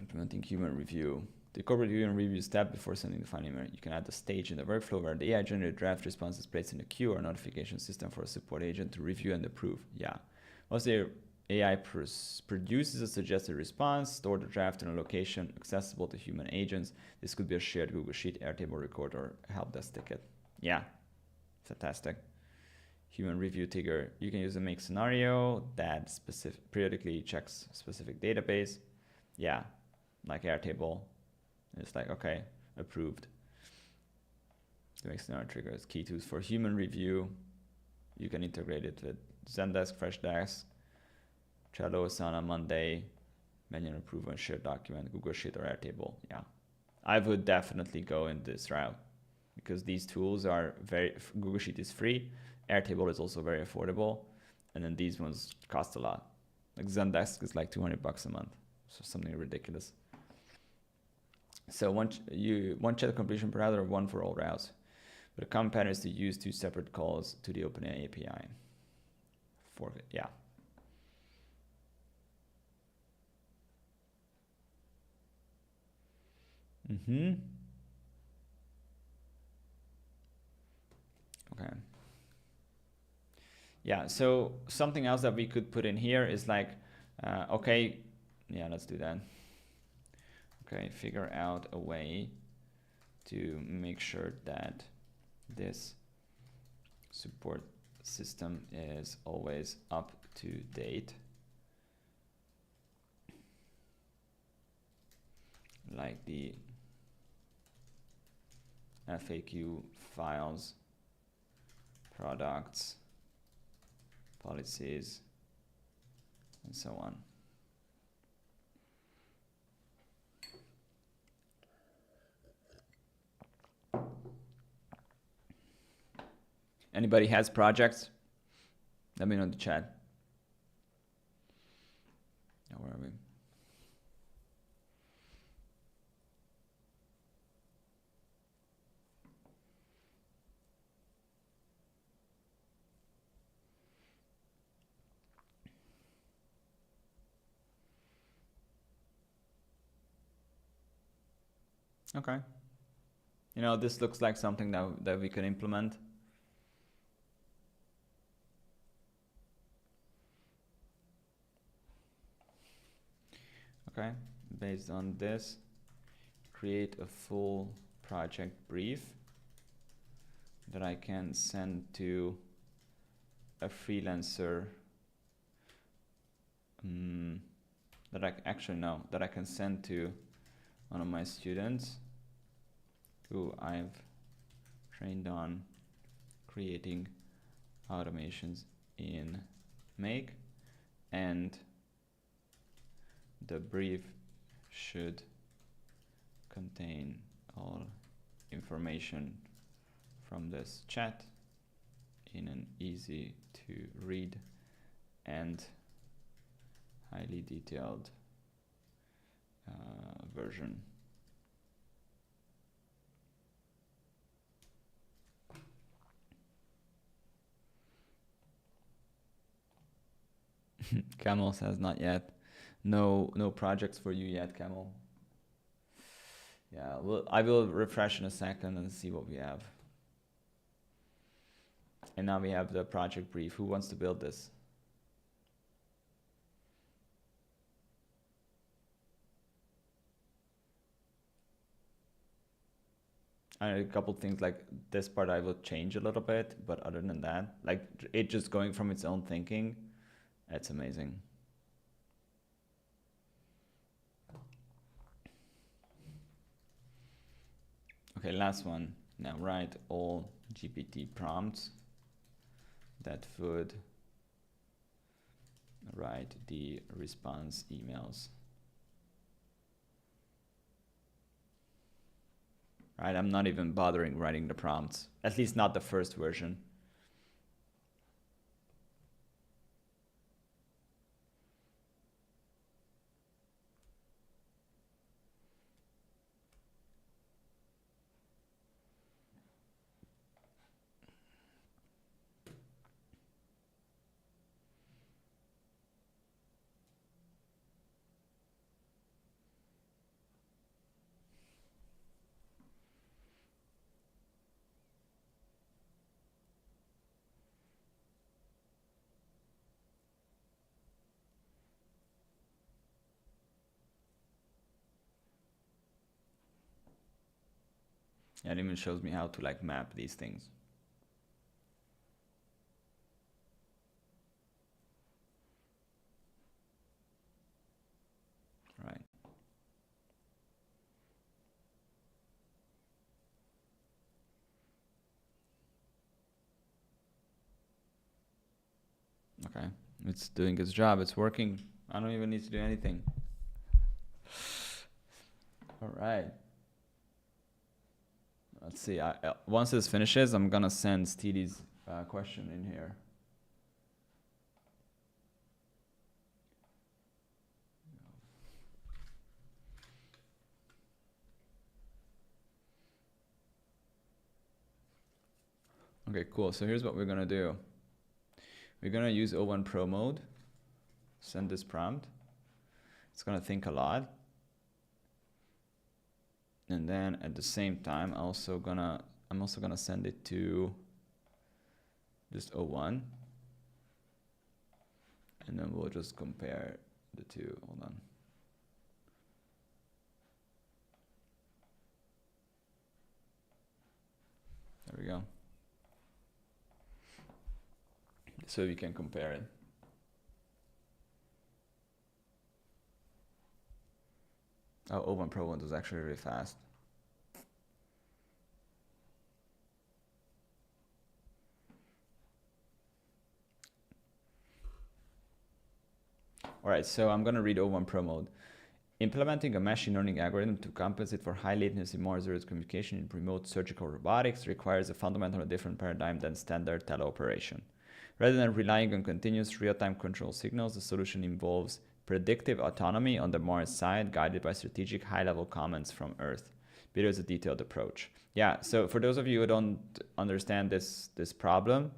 Implementing human review. The corporate human review step before sending the final email. You can add a stage in the workflow where the AI generated draft response is placed in a queue or notification system for a support agent to review and approve. Yeah. Once the AI produces a suggested response, store the draft in a location accessible to human agents. This could be a shared Google Sheet, Airtable record, or help desk ticket. Yeah, fantastic. Human review trigger. You can use a make scenario that periodically checks specific database. Yeah, like Airtable. It's like, okay, approved. The make scenario triggers. Key tools for human review. You can integrate it with Zendesk, Freshdesk, Trello, Asana, Monday, manual approval, shared document, Google Sheet, or Airtable. Yeah, I would definitely go in this route, because these tools are Google Sheet is free, Airtable is also very affordable, and then these ones cost a lot. Like Zendesk is like $200 a month, so something ridiculous. So one chat completion per route, or one for all routes. But a common pattern is to use two separate calls to the OpenAI API. Yeah. Okay. Yeah, so something else that we could put in here is like, okay, yeah, let's do that. Okay, figure out a way to make sure that this support system is always up to date. Like the FAQ files, products, policies, and so on. Anybody has projects? Let me know in the chat. Now, where are we? Okay. You know, this looks like something that we can implement. Okay, based on this, create a full project brief that I can send to a freelancer that I can send to one of my students who I've trained on creating automations in Make, and the brief should contain all information from this chat in an easy to read and highly detailed version. Camel says not yet. No projects for you yet, Camel. Yeah, well, I will refresh in a second and see what we have. And now we have the project brief. Who wants to build this? A couple things like this part I will change a little bit, but other than that, like it just going from its own thinking, it's amazing. Okay, last one. Now write all GPT prompts that would write the response emails. Right, I'm not even bothering writing the prompts, at least not the first version. Yeah, it even shows me how to like map these things. Right. Okay, it's doing its job, it's working. I don't even need to do anything. All right. Let's see, once this finishes, I'm gonna send Steely's question in here. Okay, cool, so here's what we're gonna do. We're gonna use O1 Pro mode, send this prompt. It's gonna think a lot. And then at the same time, I'm also gonna send it to just O1. And then we'll just compare the two. Hold on. There we go. So we can compare it. Oh, O1 Pro one was actually really fast. All right, so I'm gonna read O1 Pro mode. Implementing a machine learning algorithm to compensate for high latency Morse communication in remote surgical robotics requires a fundamentally different paradigm than standard teleoperation. Rather than relying on continuous real-time control signals, the solution involves predictive autonomy on the Morse side, guided by strategic high-level commands from Earth. Below is a detailed approach. Yeah, so for those of you who don't understand this problem,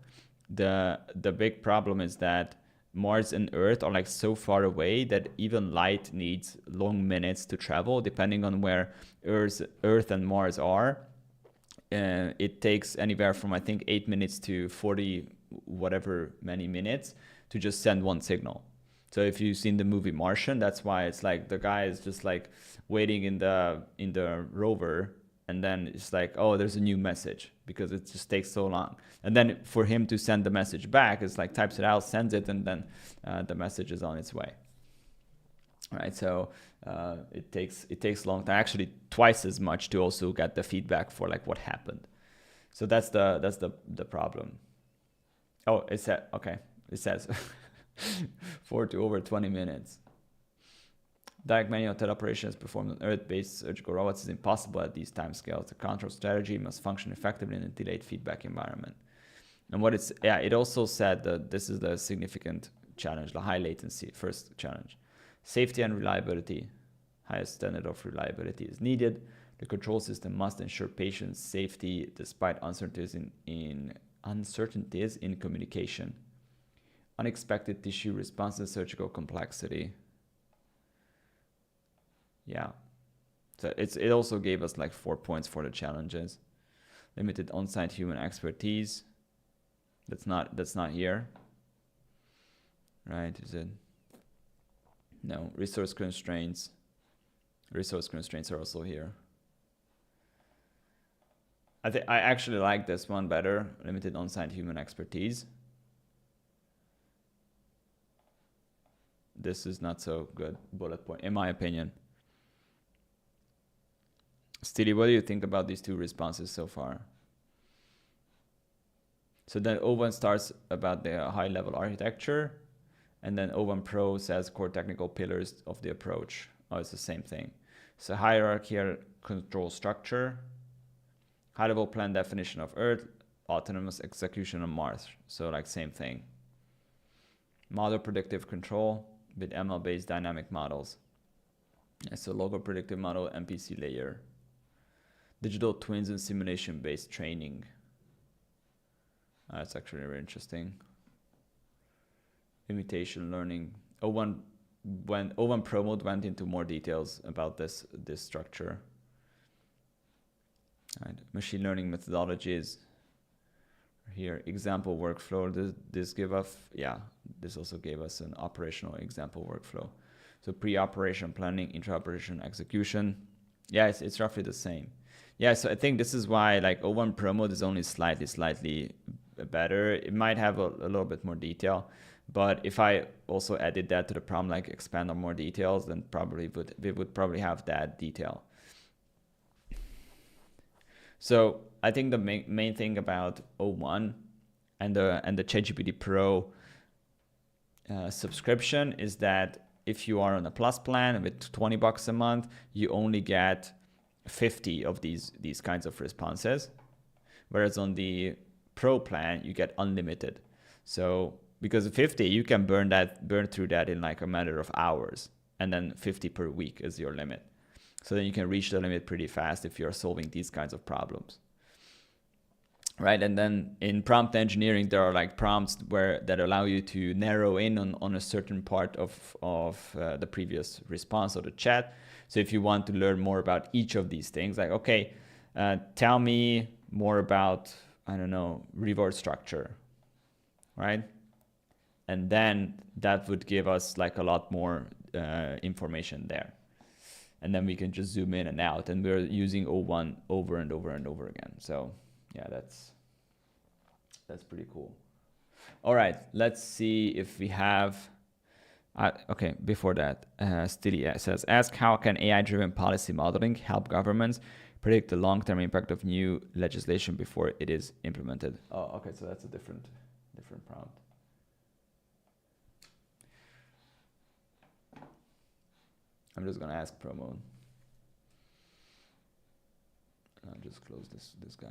the big problem is that Mars and Earth are like so far away that even light needs long minutes to travel, depending on where Earth and Mars are. It takes anywhere from, I think, 8 minutes to 40 whatever many minutes to just send one signal. So if you've seen the movie Martian, that's why it's like the guy is just like waiting in the rover, and then it's like, oh, there's a new message, because it just takes so long. And then for him to send the message back, it's like types it out, sends it, and then the message is on its way. Right, so it takes a long time, actually twice as much, to also get the feedback for like what happened. So that's the problem. Oh, it said, okay, it says 4 to over 20 minutes. Direct manual teleoperations performed on Earth-based surgical robots is impossible at these timescales. The control strategy must function effectively in a delayed feedback environment. And what it's, yeah, it also said that this is the significant challenge, the high latency, first challenge. Safety and reliability, highest standard of reliability is needed. The control system must ensure patient safety despite uncertainties in communication. Unexpected tissue response and surgical complexity. Yeah, so it also gave us like 4 points for the challenges. Limited on-site human expertise. That's not here, right? Is it? No. Resource constraints. Resource constraints are also here. I actually like this one better. Limited on-site human expertise. This is not so good bullet point, in my opinion. Steely, what do you think about these two responses so far? So then O1 starts about the high-level architecture, and then O1 Pro says core technical pillars of the approach. Oh, it's the same thing. So hierarchical control structure, high-level plan definition of Earth, autonomous execution on Mars. So like same thing. Model predictive control with ML-based dynamic models. And so local predictive model, MPC layer. Digital twins and simulation-based training. That's actually very interesting. Imitation learning. When O1 Pro Mode went into more details about this structure. Right. Machine learning methodologies. Here, example workflow. This also gave us an operational example workflow. So pre-operation planning, intra-operation execution. Yeah, it's roughly the same. Yeah, so I think this is why like O1 Pro Mode is only slightly better. It might have a little bit more detail, but if I also added that to the problem, like expand on more details, then we would probably have that detail. So I think the main thing about O1 and the ChatGPT Pro subscription is that if you are on a plus plan with $20 a month, you only get 50 of these kinds of responses, whereas on the Pro plan you get unlimited. So because of 50, you can burn through that in like a matter of hours, and then 50 per week is your limit. So then you can reach the limit pretty fast if you're solving these kinds of problems. Right, and then in prompt engineering, there are like prompts that allow you to narrow in on a certain part of the previous response or the chat. So if you want to learn more about each of these things, like, okay, tell me more about, I don't know, reward structure, right? And then that would give us like a lot more information there. And then we can just zoom in and out, and we're using O1 over and over and over again. So yeah, that's pretty cool. All right, let's see if we have, okay, before that, Steely says, ask how can AI-driven policy modeling help governments predict the long-term impact of new legislation before it is implemented? Oh, okay, so that's a different prompt. I'm just gonna ask Pro Mode. I'll just close this guy.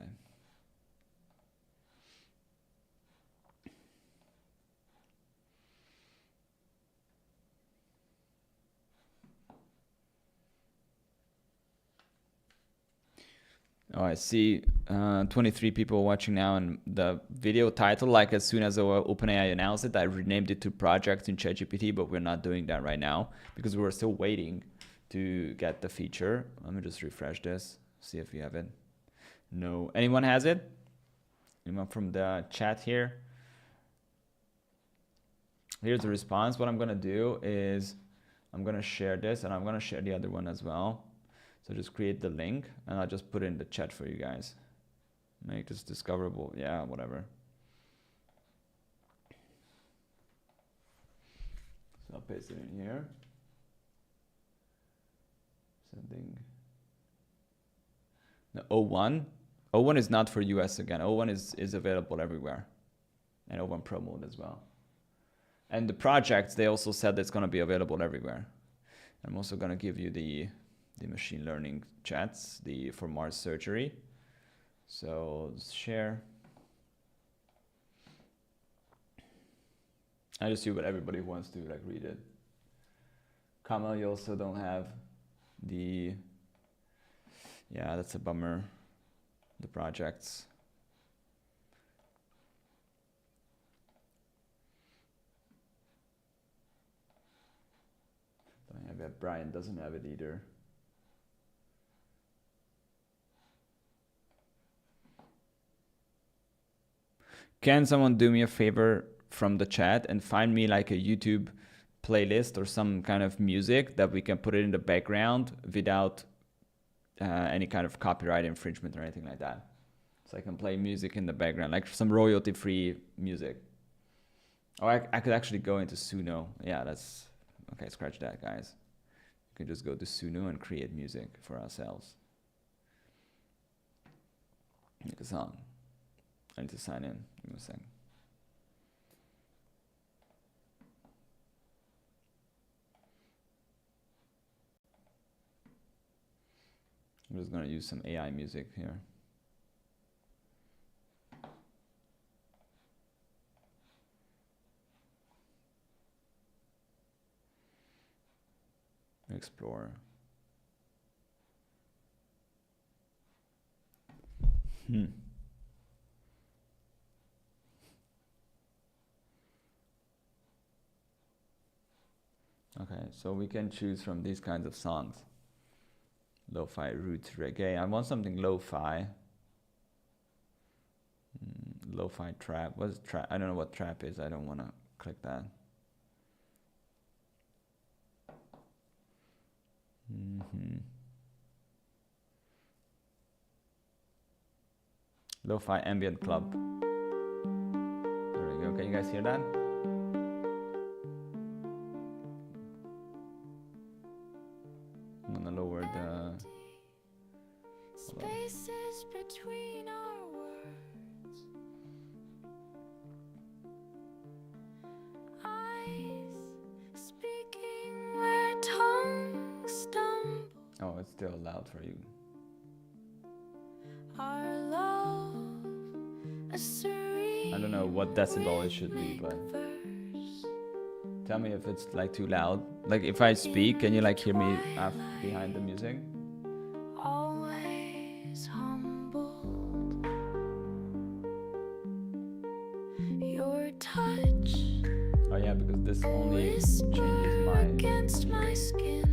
Oh, I see 23 people watching now, and the video title, like as soon as OpenAI announced it, I renamed it to projects in ChatGPT, but we're not doing that right now because we're still waiting to get the feature. Let me just refresh this, see if we have it. No, anyone has it? Anyone from the chat here? Here's the response. What I'm gonna do is I'm gonna share this, and I'm gonna share the other one as well. So just create the link, and I'll just put it in the chat for you guys. Make this discoverable. Yeah, whatever. So I'll paste it in here. Sending. The O1. O1 is not for US again. O1 is available everywhere. And O1 Pro mode as well. And the projects, they also said it's going to be available everywhere. I'm also going to give you the machine learning chats, for Mars surgery. So share. I just see what everybody wants to like read it. Kamal, you also don't have the, yeah, that's a bummer. The projects. Don't have it. Brian doesn't have it either. Can someone do me a favor from the chat and find me like a YouTube playlist or some kind of music that we can put it in the background without any kind of copyright infringement or anything like that? So I can play music in the background, like some royalty-free music. Or I could actually go into Suno. Yeah, that's, okay, scratch that, guys. You can just go to Suno and create music for ourselves. Make a song. I need to sign in. Give me a second. I'm just going to use some AI music here. Explorer. Okay, so we can choose from these kinds of songs. Lo-fi roots reggae. I want something lo-fi. Lo-fi trap. What's trap? I don't know what trap is. I don't want to click that. Lo-fi ambient club. There we go. Can you guys hear that? I'm gonna lower the spaces between our words. Eyes speaking where tongues stumble. Oh, it's still loud for you. Our love, a serene, I don't know what decibel it should be, but tell me if it's like too loud. Like if I speak, can you like hear me behind the music? Always humbled. Your touch. Oh yeah, because this only changes my against my skin.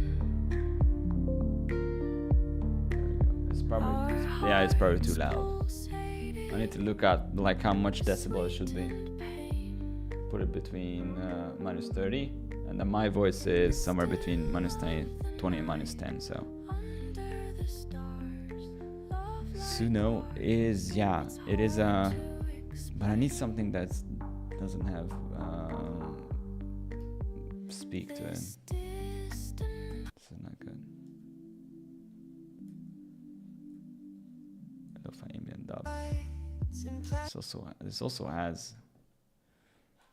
It's probably, yeah, it's probably too loud. I need to look at like how much decibel it should be. Put it between minus 30, and then my voice is somewhere between minus 20 and minus 10. So Suno is, yeah, it is a, but I need something that doesn't have speak to it. This is not good. Lo-fi ambient dub. This also has.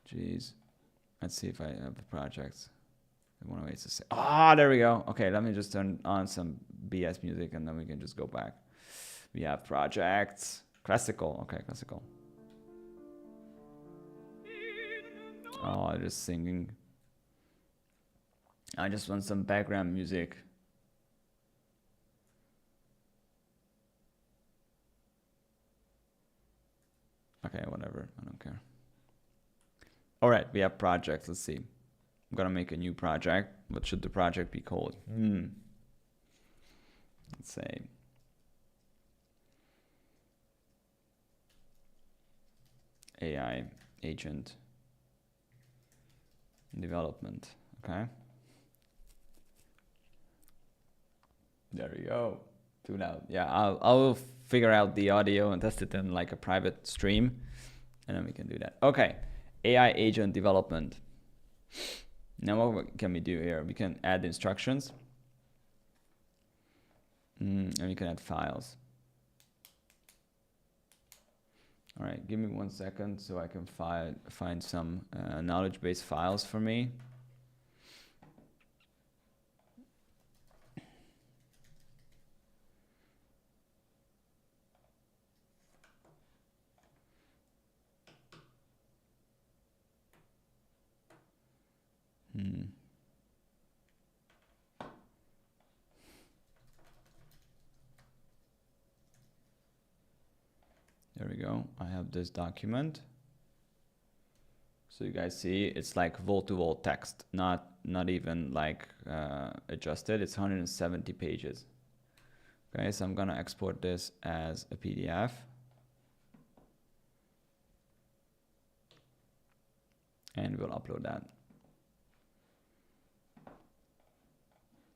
Jeez. Let's see if I have the projects. I want to wait to say. Ah, there we go. Okay, let me just turn on some BS music and then we can just go back. We have projects. Classical. Okay, classical. Oh, I'm just singing. I just want some background music. Okay, whatever. I don't care. All right, we have projects. Let's see. I'm gonna make a new project. What should the project be called? Let's say AI agent development. Okay. There we go. Tune out. Yeah, I'll figure out the audio and test it in like a private stream, and then we can do that. Okay, AI agent development. Now what can we do here? We can add instructions, and we can add files. All right, give me 1 second so I can find some knowledge base files for me. There we go. I have this document. So you guys see it's like wall-to-wall text, not even like adjusted. It's 170 pages. Okay, so I'm gonna export this as a PDF. And we'll upload that.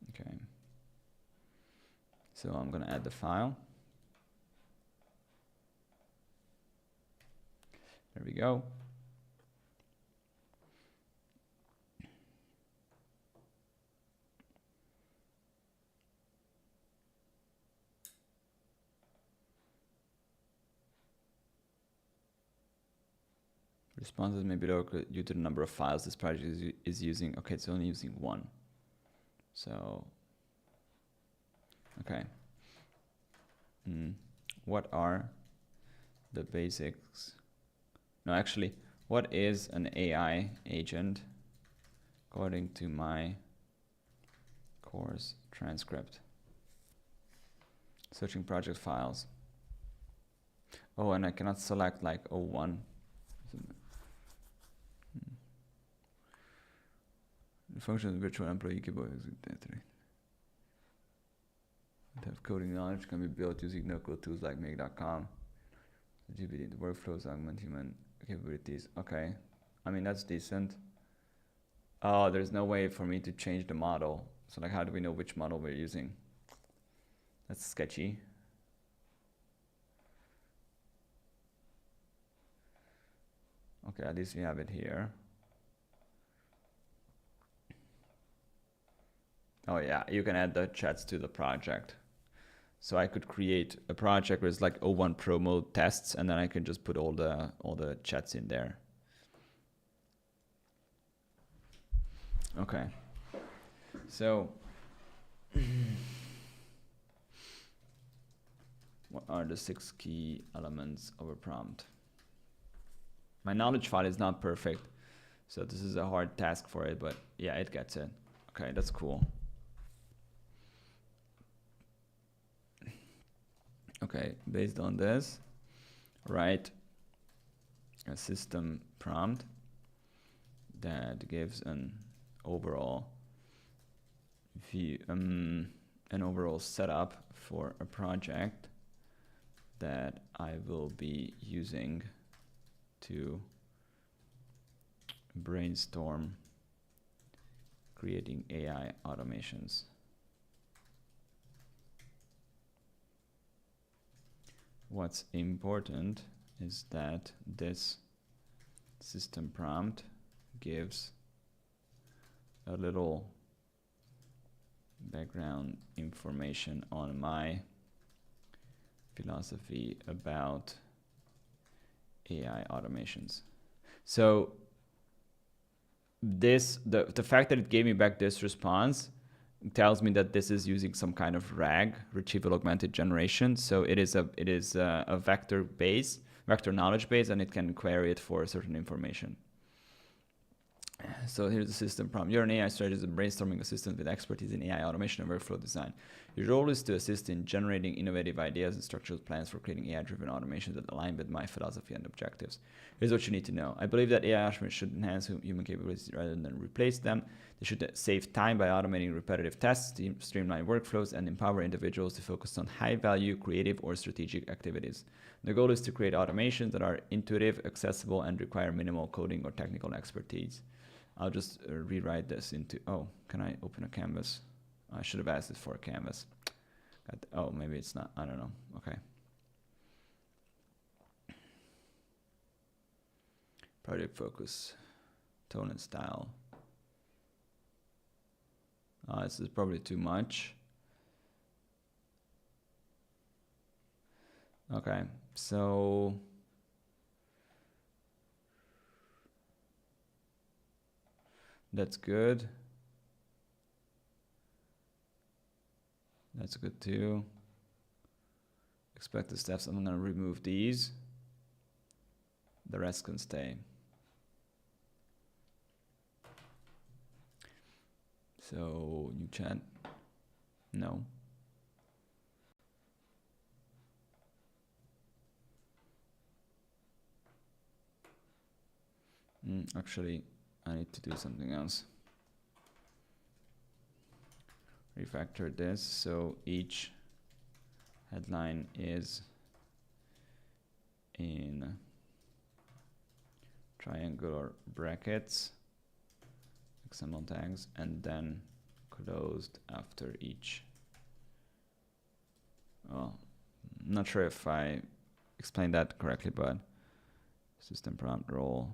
Okay. So I'm gonna add the file. There we go. Responses may be lower due to the number of files this project is using. Okay, it's only using one. So, okay. What are the basics? No, actually, what is an AI agent according to my course transcript? Searching project files. Oh, and I cannot select like O1. The function of the virtual employee keyboard have coding knowledge can be built using no-code tools like make.com. GPT, the workflows augment human capabilities. Okay, I mean that's decent. Oh, there's no way for me to change the model. So like, how do we know which model we're using? That's sketchy. Okay, at least we have it here. Oh yeah, you can add the chats to the project. So I could create a project with like O1 Pro mode tests, and then I can just put all the chats in there. Okay. So what are the 6 key elements of a prompt? My knowledge file is not perfect, so this is a hard task for it, but yeah, it gets it. Okay, that's cool. Okay, based on this, write a system prompt that gives an overall view, an overall setup for a project that I will be using to brainstorm creating AI automations. What's important is that this system prompt gives a little background information on my philosophy about AI automations. So this, the fact that it gave me back this response tells me that this is using some kind of RAG, retrieval augmented generation. So it is a vector knowledge base, and it can query it for certain information. So here's the system prompt. You're an AI strategist and brainstorming assistant with expertise in AI automation and workflow design. Your role is to assist in generating innovative ideas and structured plans for creating AI-driven automations that align with my philosophy and objectives. Here's what you need to know. I believe that AI automations should enhance human capabilities rather than replace them. They should save time by automating repetitive tasks, streamline workflows, and empower individuals to focus on high-value, creative, or strategic activities. The goal is to create automations that are intuitive, accessible, and require minimal coding or technical expertise. I'll just rewrite this into, oh, can I open a canvas? I should have asked it for a canvas. Oh, maybe it's not, I don't know, okay. Project focus, tone and style. This is probably too much. Okay, so that's good. That's good too. Expect the steps. I'm gonna remove these. The rest can stay. So new chat. No. Actually, I need to do something else. Refactor this so each headline is in triangular brackets, XML tags, and then closed after each. Well, I'm not sure if I explained that correctly, but system prompt role.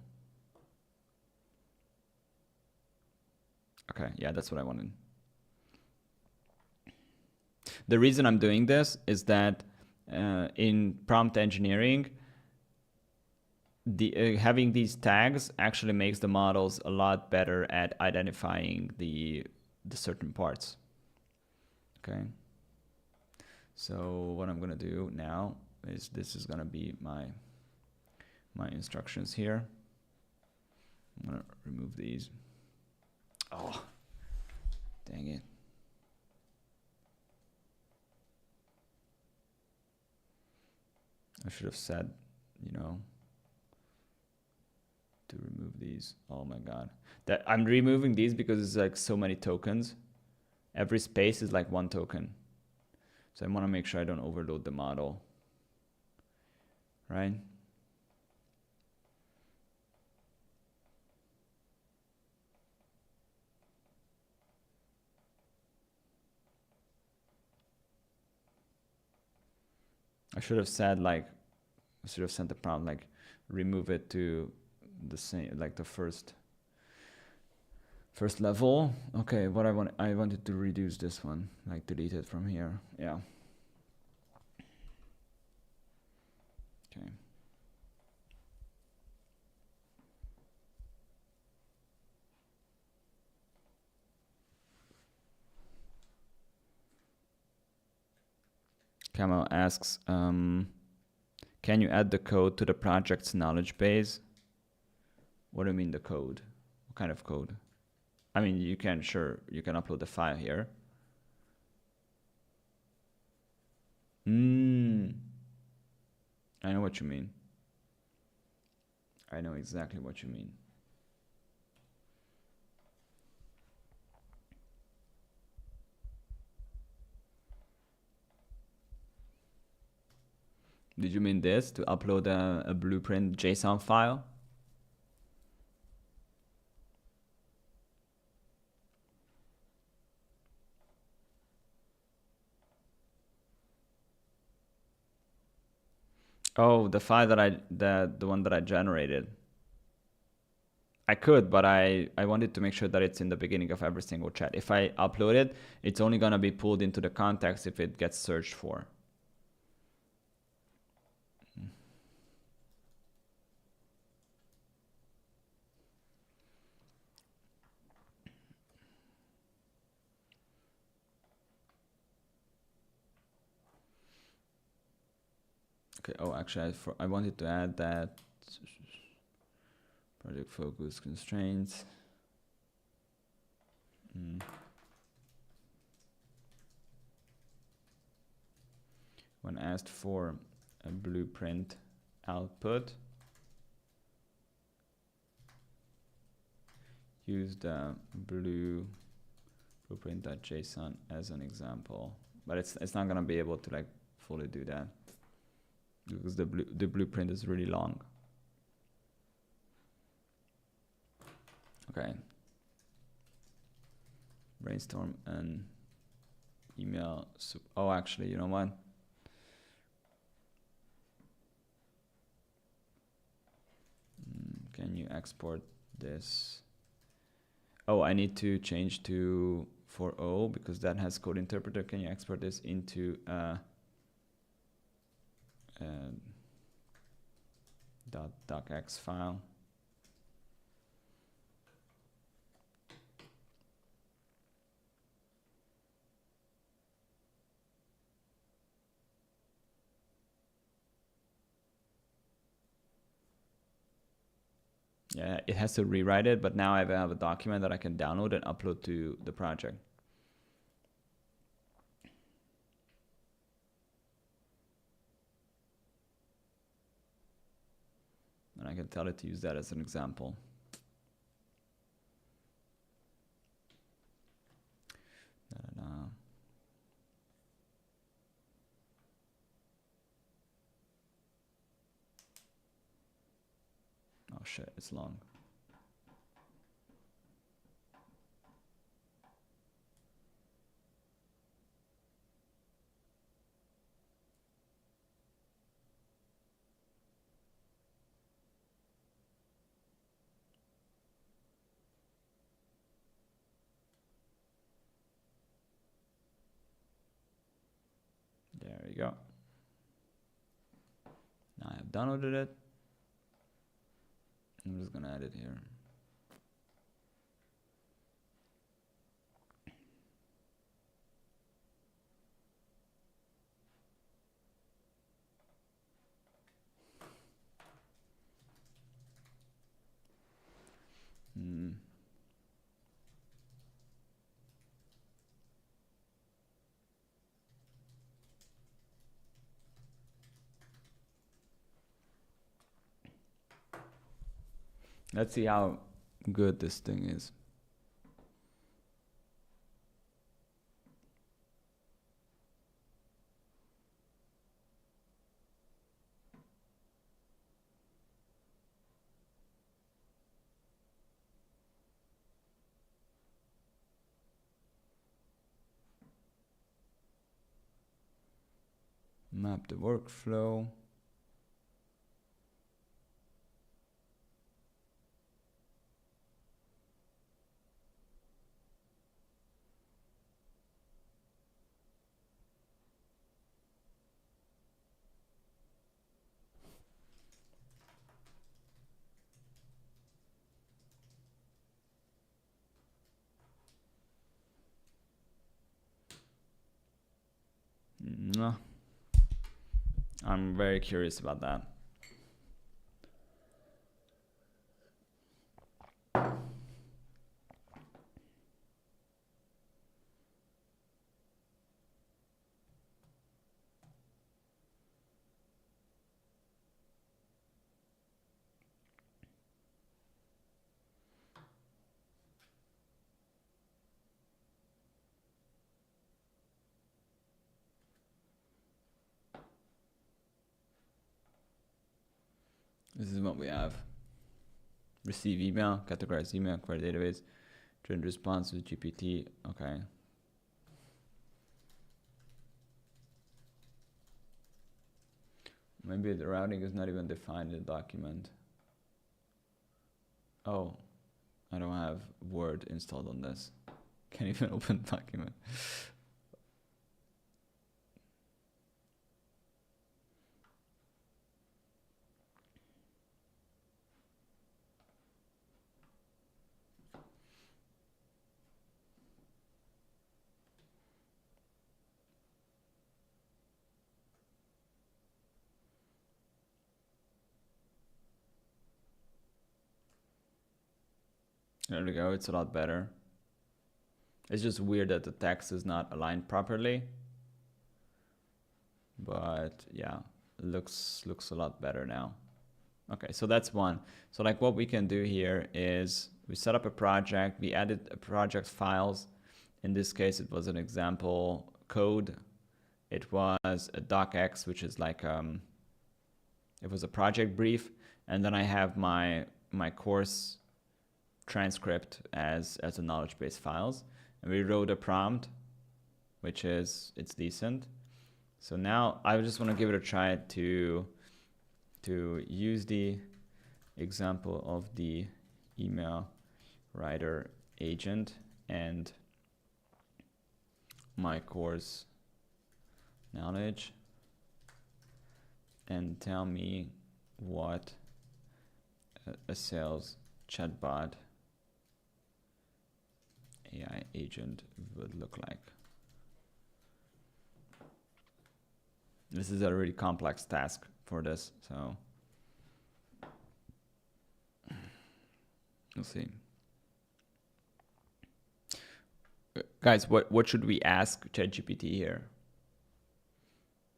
Okay, yeah, that's what I wanted. The reason I'm doing this is that in prompt engineering, having these tags actually makes the models a lot better at identifying the certain parts. Okay. So what I'm gonna do now is this is gonna be my instructions here. I'm gonna remove these. Oh, dang it. I should have said, you know, to remove these. Oh my God. That I'm removing these because it's like so many tokens. Every space is like one token. So I want to make sure I don't overload the model. Right? I should have said like, I should have sent the prompt like, remove it to the same, like the first level. Okay, what I wanted to reduce this one, like delete it from here. Yeah. Okay. Kamal asks, can you add the code to the project's knowledge base? What do you mean the code? What kind of code? I mean, you can, sure, you can upload the file here. I know what you mean. I know exactly what you mean. Did you mean this, to upload a blueprint JSON file? Oh, the file that the one that I generated. I could, but I wanted to make sure that it's in the beginning of every single chat. If I upload it, it's only gonna be pulled into the context if it gets searched for. Okay, oh, actually, I wanted to add that project focus constraints. when asked for a blueprint output, use the blueprint.json as an example. But it's not gonna be able to like fully do that because the blueprint is really long. Okay. Brainstorm and email. Oh, actually, you know what? Can you export this? Oh, I need to change to 4.0 because that has code interpreter. Can you export this into .docx file? Yeah, it has to rewrite it, but now I have a document that I can download and upload to the project. And I can tell it to use that as an example. Oh shit, it's long. There you go. Now I have downloaded it. I'm just gonna add it here. Let's see how good this thing is. Map the workflow. No. I'm very curious about that. This is what we have. Receive email, categorize email, query database, train response with GPT. Okay. Maybe the routing is not even defined in the document. Oh, I don't have Word installed on this. Can't even open the document. There we go, it's a lot better. It's just weird that the text is not aligned properly. but yeah, looks a lot better now. Okay, so that's one. So like what we can do here is we set up a project, we added a project files. In this case, it was an example code. It was a docx, which is like, it was a project brief. And then I have my course transcript as a knowledge base files. And we wrote a prompt, which is, it's decent. So now I just want to give it a try to use the example of the email writer agent and my course knowledge, and tell me what a sales chatbot AI agent would look like. This is a really complex task for this, so we'll see. Guys, what should we ask ChatGPT here?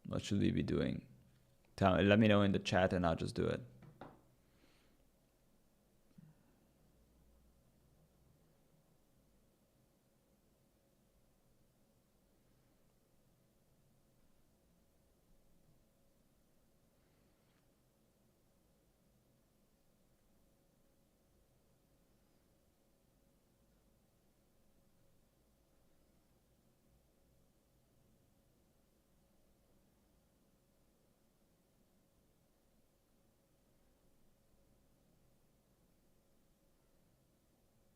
What should we be doing? Let me know in the chat and I'll just do it.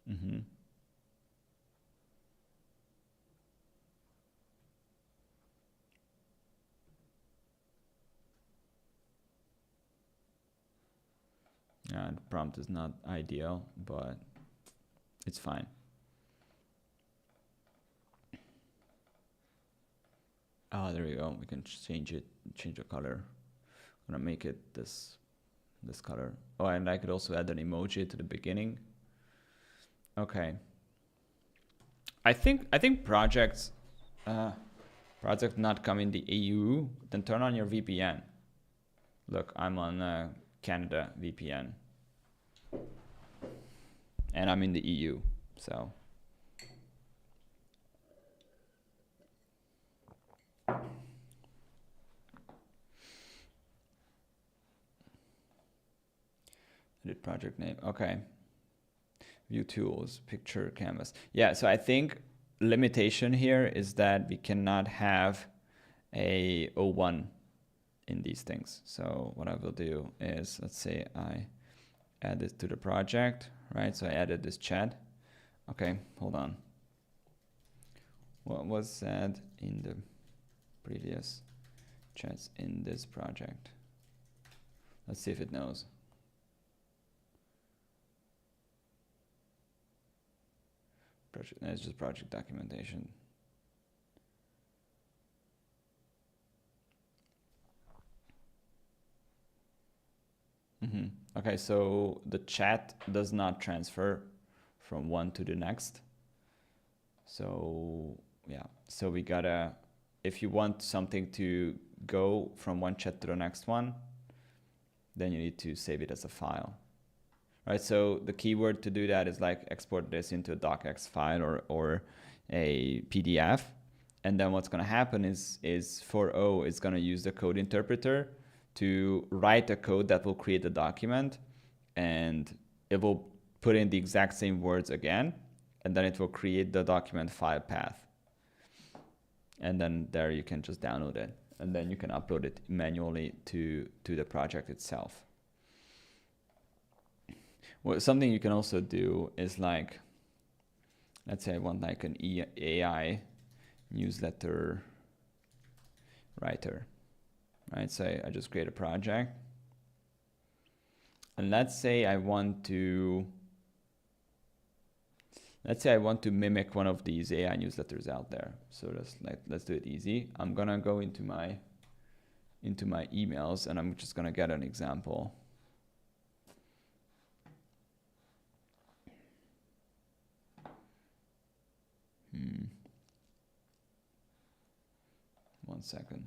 Mm-hmm. Yeah, the prompt is not ideal, but it's fine. Oh, there we go. We can change it, change the color. I'm gonna make it this color. Oh, and I could also add an emoji to the beginning. Okay. I think projects not come in the EU, then turn on your VPN. Look, I'm on Canada VPN. And I'm in the EU, so. Edit project name, okay. View tools, picture, canvas. Yeah, so I think limitation here is that we cannot have a O1 in these things. So what I will do is, let's say I add this to the project, right? So I added this chat. Okay, hold on. What was said in the previous chats in this project? Let's see if it knows. Project, it's just project documentation. Okay, so the chat does not transfer from one to the next. So yeah, so we gotta, if you want something to go from one chat to the next one, then you need to save it as a file. Right, so the keyword to do that is like export this into a docx file or a PDF. And then what's gonna happen is for O, it's gonna use the code interpreter to write a code that will create the document, and it will put in the exact same words again, and then it will create the document file path. And then there you can just download it, and then you can upload it manually to the project itself. Well, something you can also do is like, let's say I want like an AI newsletter writer, right? So I just create a project. And let's say I want to mimic one of these AI newsletters out there. So let's do it easy. I'm gonna go into my emails, and I'm just gonna get an example. One second.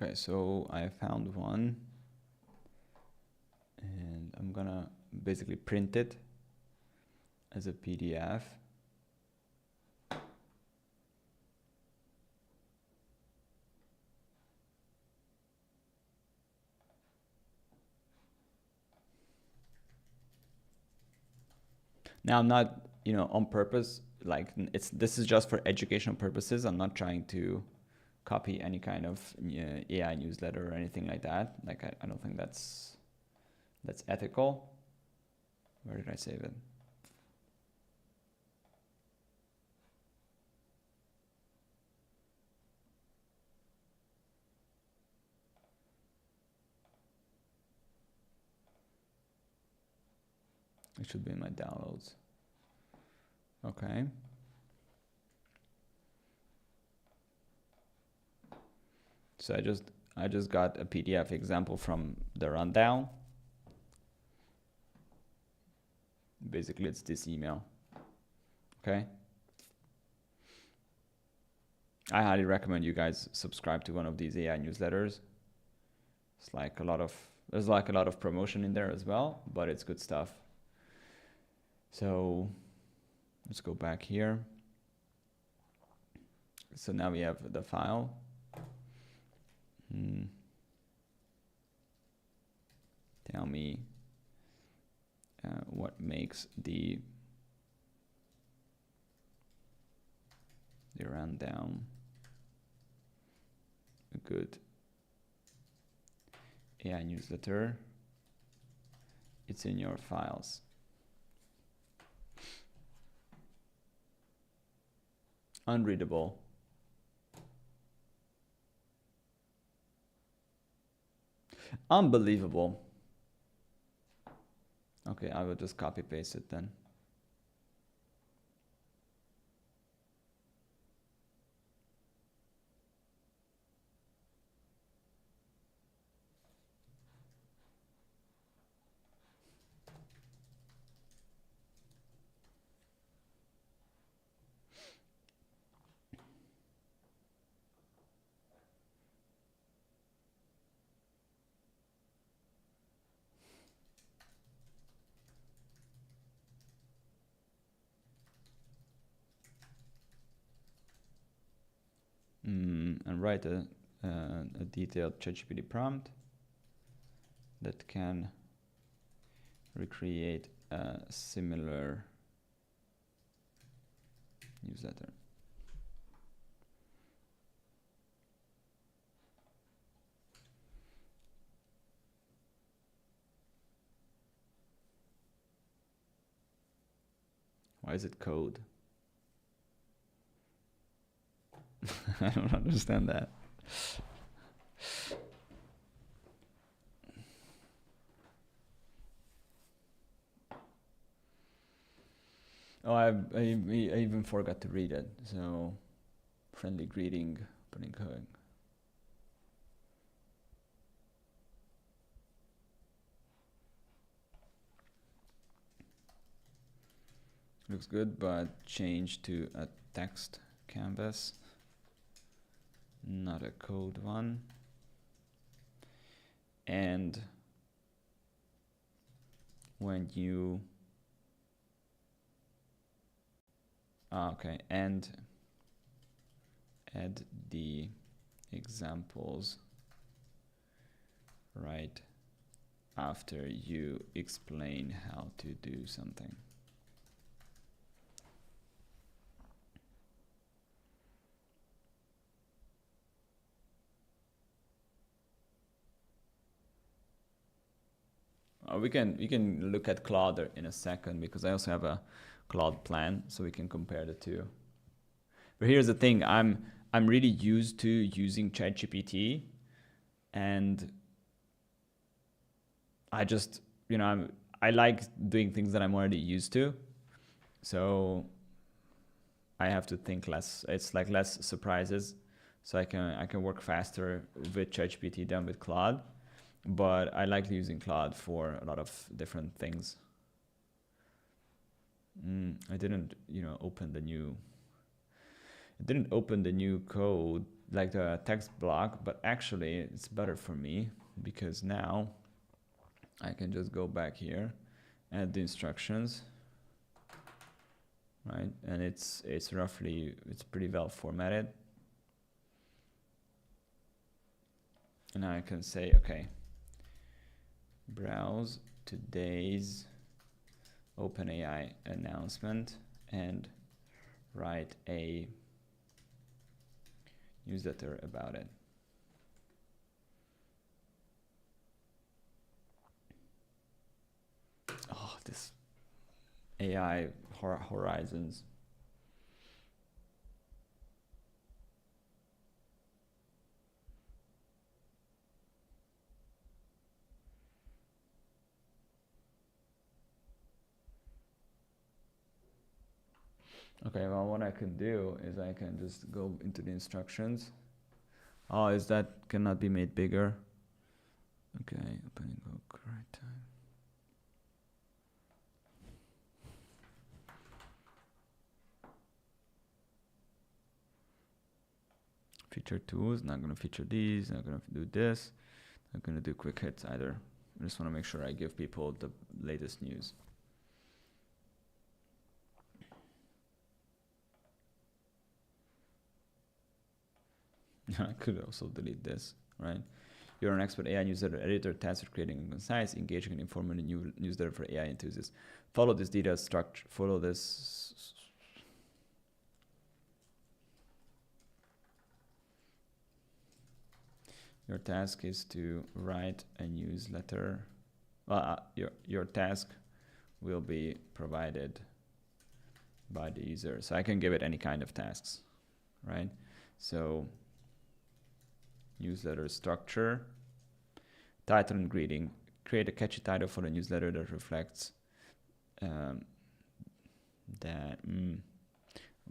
Okay, so I found one, and I'm gonna basically print it as a PDF. Now I'm not, on purpose, like this is just for educational purposes. I'm not trying to copy any kind of AI newsletter or anything like that. Like I don't think that's ethical. Where did I save it? It should be in my downloads. Okay. So I just got a PDF example from the rundown. Basically, it's this email. Okay. I highly recommend you guys subscribe to one of these AI newsletters. It's like there's like a lot of promotion in there as well, but it's good stuff. So let's go back here. So now we have the file. Tell me what makes the rundown a good AI newsletter. It's in your files. Unreadable. Unbelievable. Okay, I will just copy paste it then. And write a detailed ChatGPT prompt that can recreate a similar newsletter. Why is it code? I don't understand that. Oh, I even forgot to read it. So, friendly greeting, opening hug. Looks good, but change to a text canvas, not a code one. And when you and add the examples right after you explain how to do something. We can look at Claude in a second, because I also have a Claude plan, so we can compare the two. But here's the thing: I'm really used to using ChatGPT, and I just I like doing things that I'm already used to, so I have to think less. It's like less surprises, so I can work faster with ChatGPT than with Claude. But I like using Claude for a lot of different things. I didn't, open the new. It didn't open the new code like the text block, but actually it's better for me because now I can just go back here, add the instructions, right? And it's pretty well formatted. And now I can say, okay, browse today's OpenAI announcement and write a newsletter about it. Oh, this AI horizons. Okay, well, what I can do is I can just go into the instructions. Oh, is that cannot be made bigger? Okay, opening hook, right time. Feature tools, not gonna feature these, not gonna do this, not gonna do quick hits either. I just wanna make sure I give people the latest news. I could also delete this, right? You're an expert AI newsletter editor tasked with creating a concise, engaging, and informative newsletter for AI enthusiasts. Follow this detailed structure. Follow this. Your task is to write a newsletter. Well, your task will be provided by the user, so I can give it any kind of tasks, right? So newsletter structure, title and greeting. Create a catchy title for the newsletter that reflects that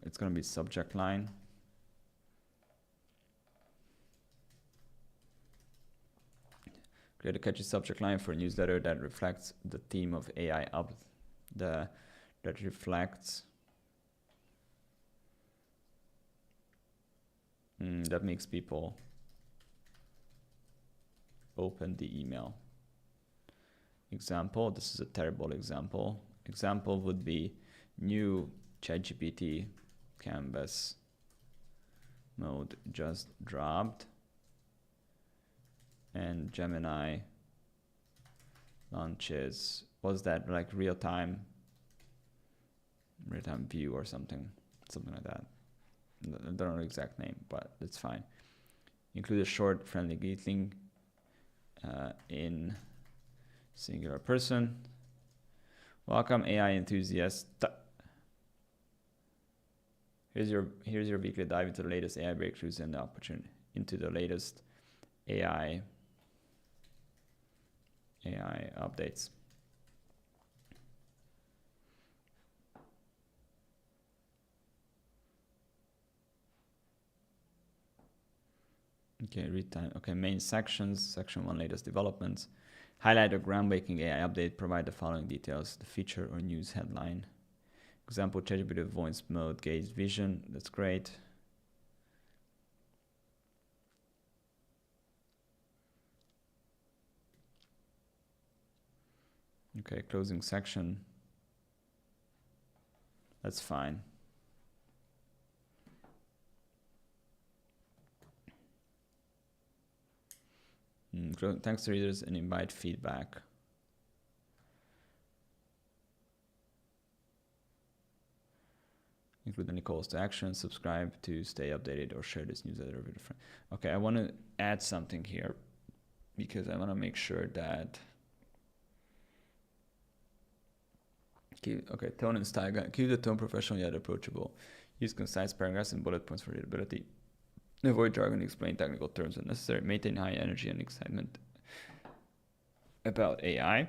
it's going to be subject line. Create a catchy subject line for a newsletter that reflects the theme of AI that reflects that makes people open the email. Example, this is a terrible example. Example would be new ChatGPT canvas mode just dropped, and Gemini launches, was that like real-time view or something like that. I don't know the exact name, but it's fine. Include a short friendly greeting in singular person. Welcome AI enthusiast. Here's your weekly dive into the latest AI breakthroughs and the opportunity into the latest AI updates. Okay, read time. Okay, main sections. Section 1, latest developments. Highlight a groundbreaking AI update. Provide the following details: the feature or news headline. Example: ChatGPT voice mode, gaze vision. That's great. Okay, closing section. That's fine. Thanks to readers and invite feedback. Include any calls to action, subscribe to stay updated, or share this newsletter with a friend. Okay, I want to add something here because I want to make sure that. Okay, tone and style. Keep the tone professional yet approachable. Use concise paragraphs and bullet points for readability. Avoid jargon, explain technical terms when necessary. Maintain high energy and excitement about AI.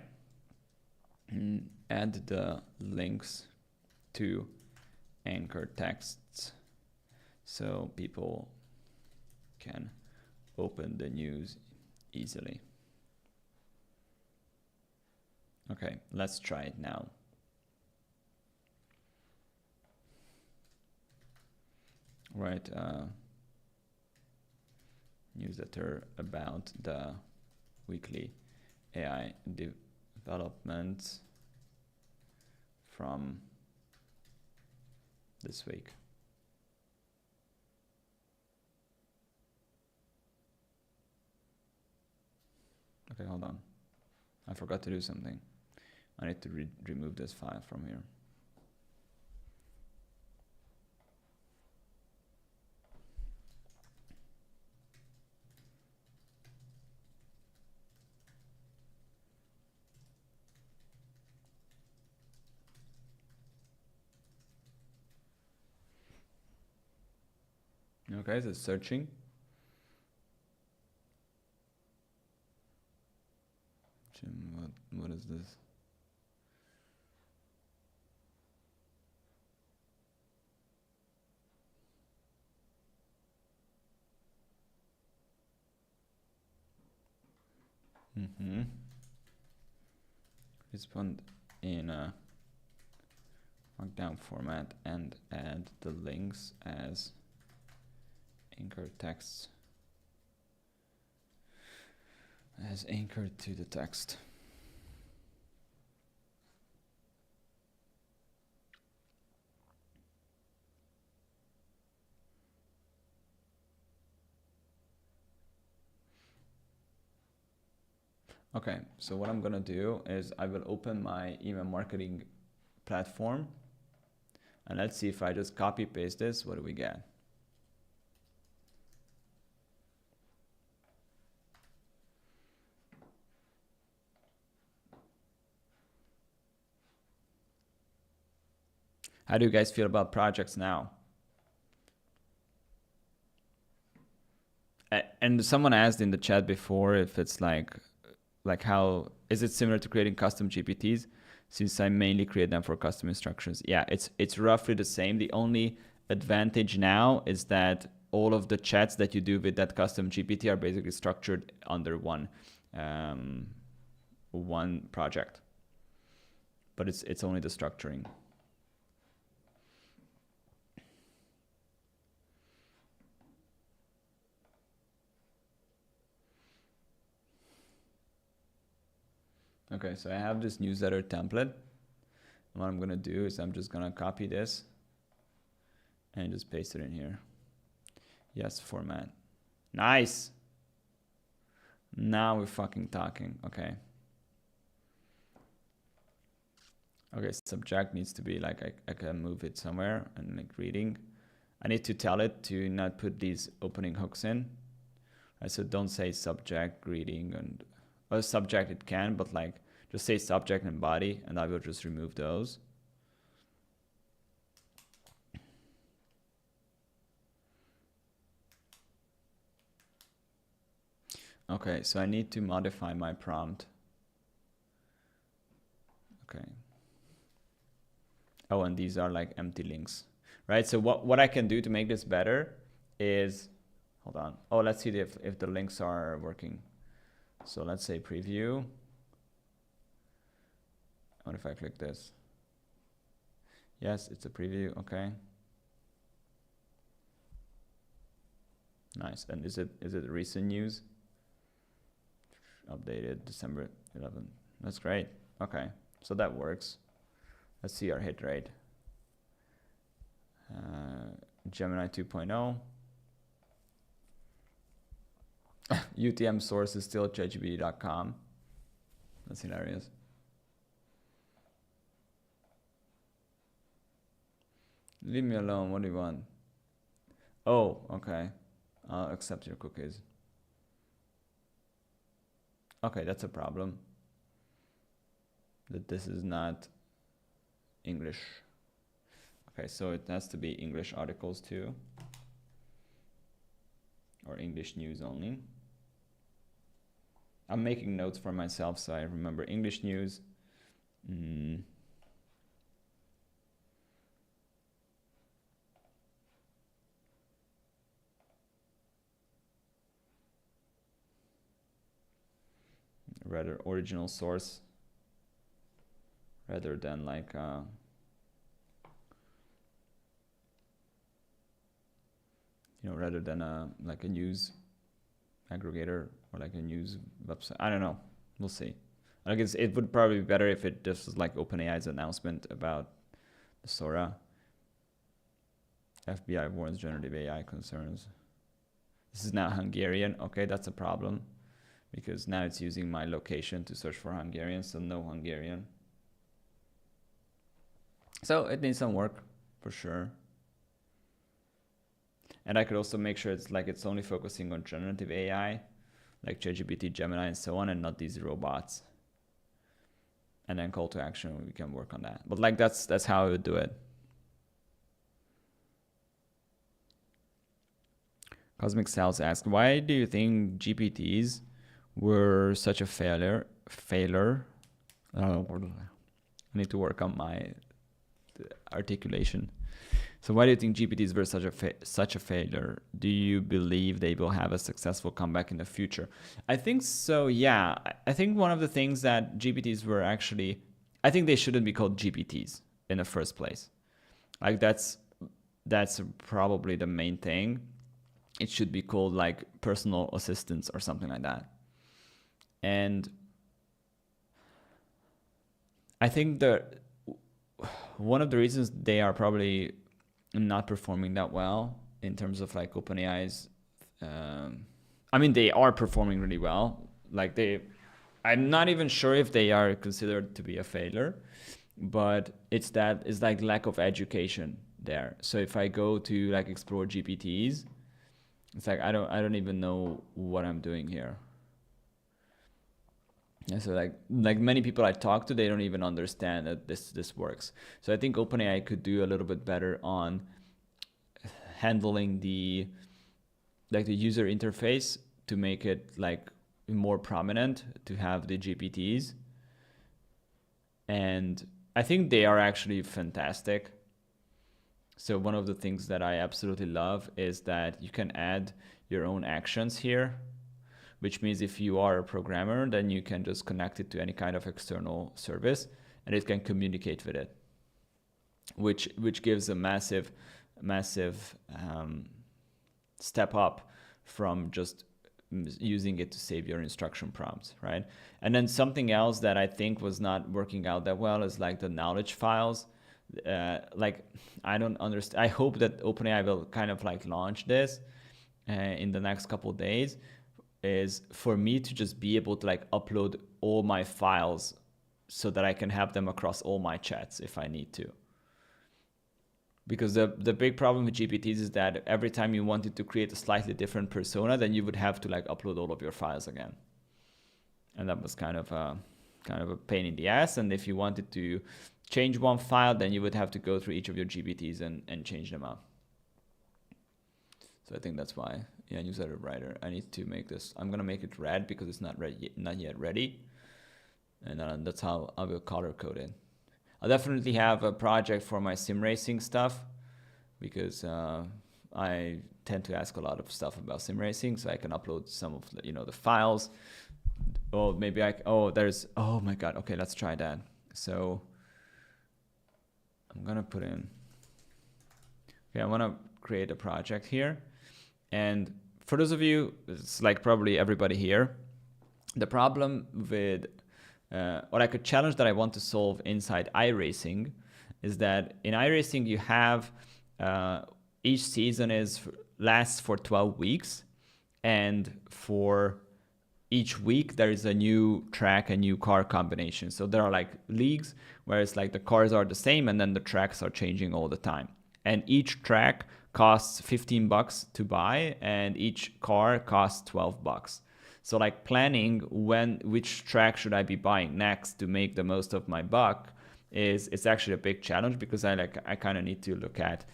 Add the links to anchor texts so people can open the news easily. Okay, let's try it now. Right. newsletter about the weekly AI developments from this week. Okay, hold on. I forgot to do something. I need to remove this file from here. Okay, so it's searching. Jim, what is this? Respond in a markdown format and add the links as anchor texts. As anchored to the text. Okay, so what I'm gonna do is I will open my email marketing platform and let's see if I just copy paste this, what do we get? How do you guys feel about projects now? And someone asked in the chat before if it's like how, is it similar to creating custom GPTs? Since I mainly create them for custom instructions. Yeah, it's roughly the same. The only advantage now is that all of the chats that you do with that custom GPT are basically structured under one project. But it's only the structuring. Okay, so I have this newsletter template. And what I'm gonna do is I'm just gonna copy this and just paste it in here. Yes, format. Nice. Now we're fucking talking. Okay. Okay, subject needs to be like, I can move it somewhere and like reading. I need to tell it to not put these opening hooks in. Right, so don't say subject, greeting, and well, subject it can, but like just say subject and body, and I will just remove those. Okay, so I need to modify my prompt. Okay. Oh, and these are like empty links, right? So what I can do to make this better is, hold on. Oh, let's see if the links are working. So let's say preview. What if I click this? Yes, it's a preview, okay. Nice, and is it recent news? Updated December 11th. That's great, okay. So that works. Let's see our hit rate. Gemini 2.0. UTM source is still ChatGPT.com. That's hilarious. Leave me alone, what do you want? Oh, okay. I'll accept your cookies. Okay, that's a problem. That this is not English. Okay, so it has to be English articles too. Or English news only. I'm making notes for myself so I remember English news. Rather original source rather than like rather than like a news aggregator or like a news website. I don't know. We'll see. I guess it would probably be better if it just was like OpenAI's announcement about the Sora. FBI warns generative AI concerns. This is now Hungarian. Okay, that's a problem because now it's using my location to search for Hungarian, so no Hungarian. So it needs some work for sure. And I could also make sure it's only focusing on generative AI, like ChatGPT, Gemini, and so on, and not these robots. And then call to action, we can work on that. But like that's how I would do it. Cosmic Cells asked, why do you think GPTs were such a failure? I need to work on my articulation. So why do you think GPTs were such a failure? Do you believe they will have a successful comeback in the future? I think so, yeah. I think one of the things that GPTs were actually, I think they shouldn't be called GPTs in the first place. Like that's probably the main thing. It should be called like personal assistants or something like that. And I think one of the reasons they are probably not performing that well in terms of like OpenAI's, I mean, they are performing really well. Like I'm not even sure if they are considered to be a failure, but it's like lack of education there. So if I go to like explore GPTs, it's like I don't even know what I'm doing here. And so like many people I talk to, they don't even understand that this works. So I think OpenAI could do a little bit better on handling the user interface to make it like more prominent, to have the GPTs. And I think they are actually fantastic. So one of the things that I absolutely love is that you can add your own actions here, which means if you are a programmer, then you can just connect it to any kind of external service and it can communicate with it, which gives a massive step up from just using it to save your instruction prompts, right? And then something else that I think was not working out that well is like the knowledge files. Like I don't understand. I hope that OpenAI will kind of like launch this in the next couple of days, is for me to just be able to like upload all my files so that I can have them across all my chats if I need to. Because the big problem with GPTs is that every time you wanted to create a slightly different persona, then you would have to like upload all of your files again. And that was kind of a pain in the ass. And if you wanted to change one file, then you would have to go through each of your GPTs and change them out. So I think that's why, yeah, newsletter writer, I need to make this, I'm gonna make it red because it's not yet ready. And that's how I will color code it. I'll definitely have a project for my sim racing stuff because I tend to ask a lot of stuff about sim racing, so I can upload some of the files. Oh, maybe oh my God. Okay, let's try that. So I'm gonna put in, okay, I wanna create a project here. And for those of you, it's like probably everybody here, the problem with, or like a challenge that I want to solve inside iRacing is that in iRacing you have, each season lasts for 12 weeks. And for each week there is a new track, a new car combination. So there are like leagues where it's like the cars are the same and then the tracks are changing all the time. And each track costs $15 to buy and each car costs $12. So like planning which track should I be buying next to make the most of my buck it's actually a big challenge because I kind of need to look at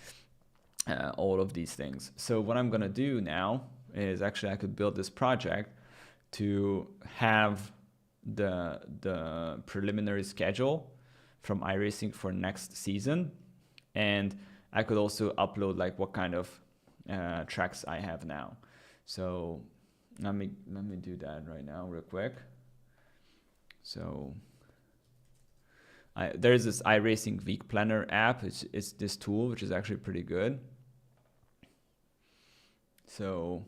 all of these things. So what I'm gonna do now is actually I could build this project to have the preliminary schedule from iRacing for next season, and I could also upload like what kind of tracks I have now. So let me do that right now real quick. So there's this iRacing Week Planner app. It's this tool which is actually pretty good. So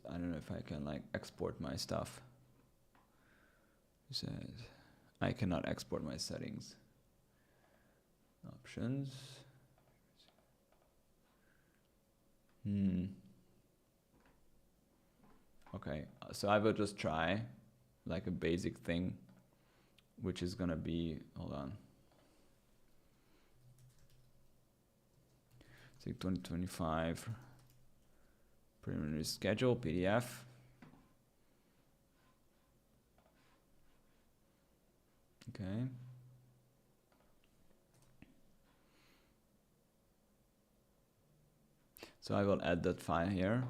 I don't know if I can like export my stuff. It says I cannot export my settings. Options. Okay, so I will just try like a basic thing, which is gonna be, hold on. It's like 2025 preliminary schedule, PDF. Okay. So I will add that file here.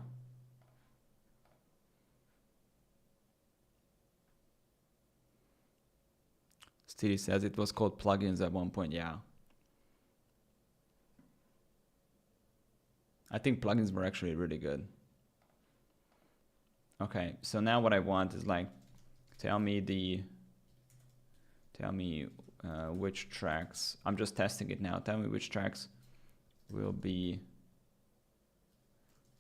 Stevie says it was called plugins at one point. Yeah. I think plugins were actually really good. Okay, so now what I want is like, tell me which tracks. I'm just testing it now. Tell me which tracks will be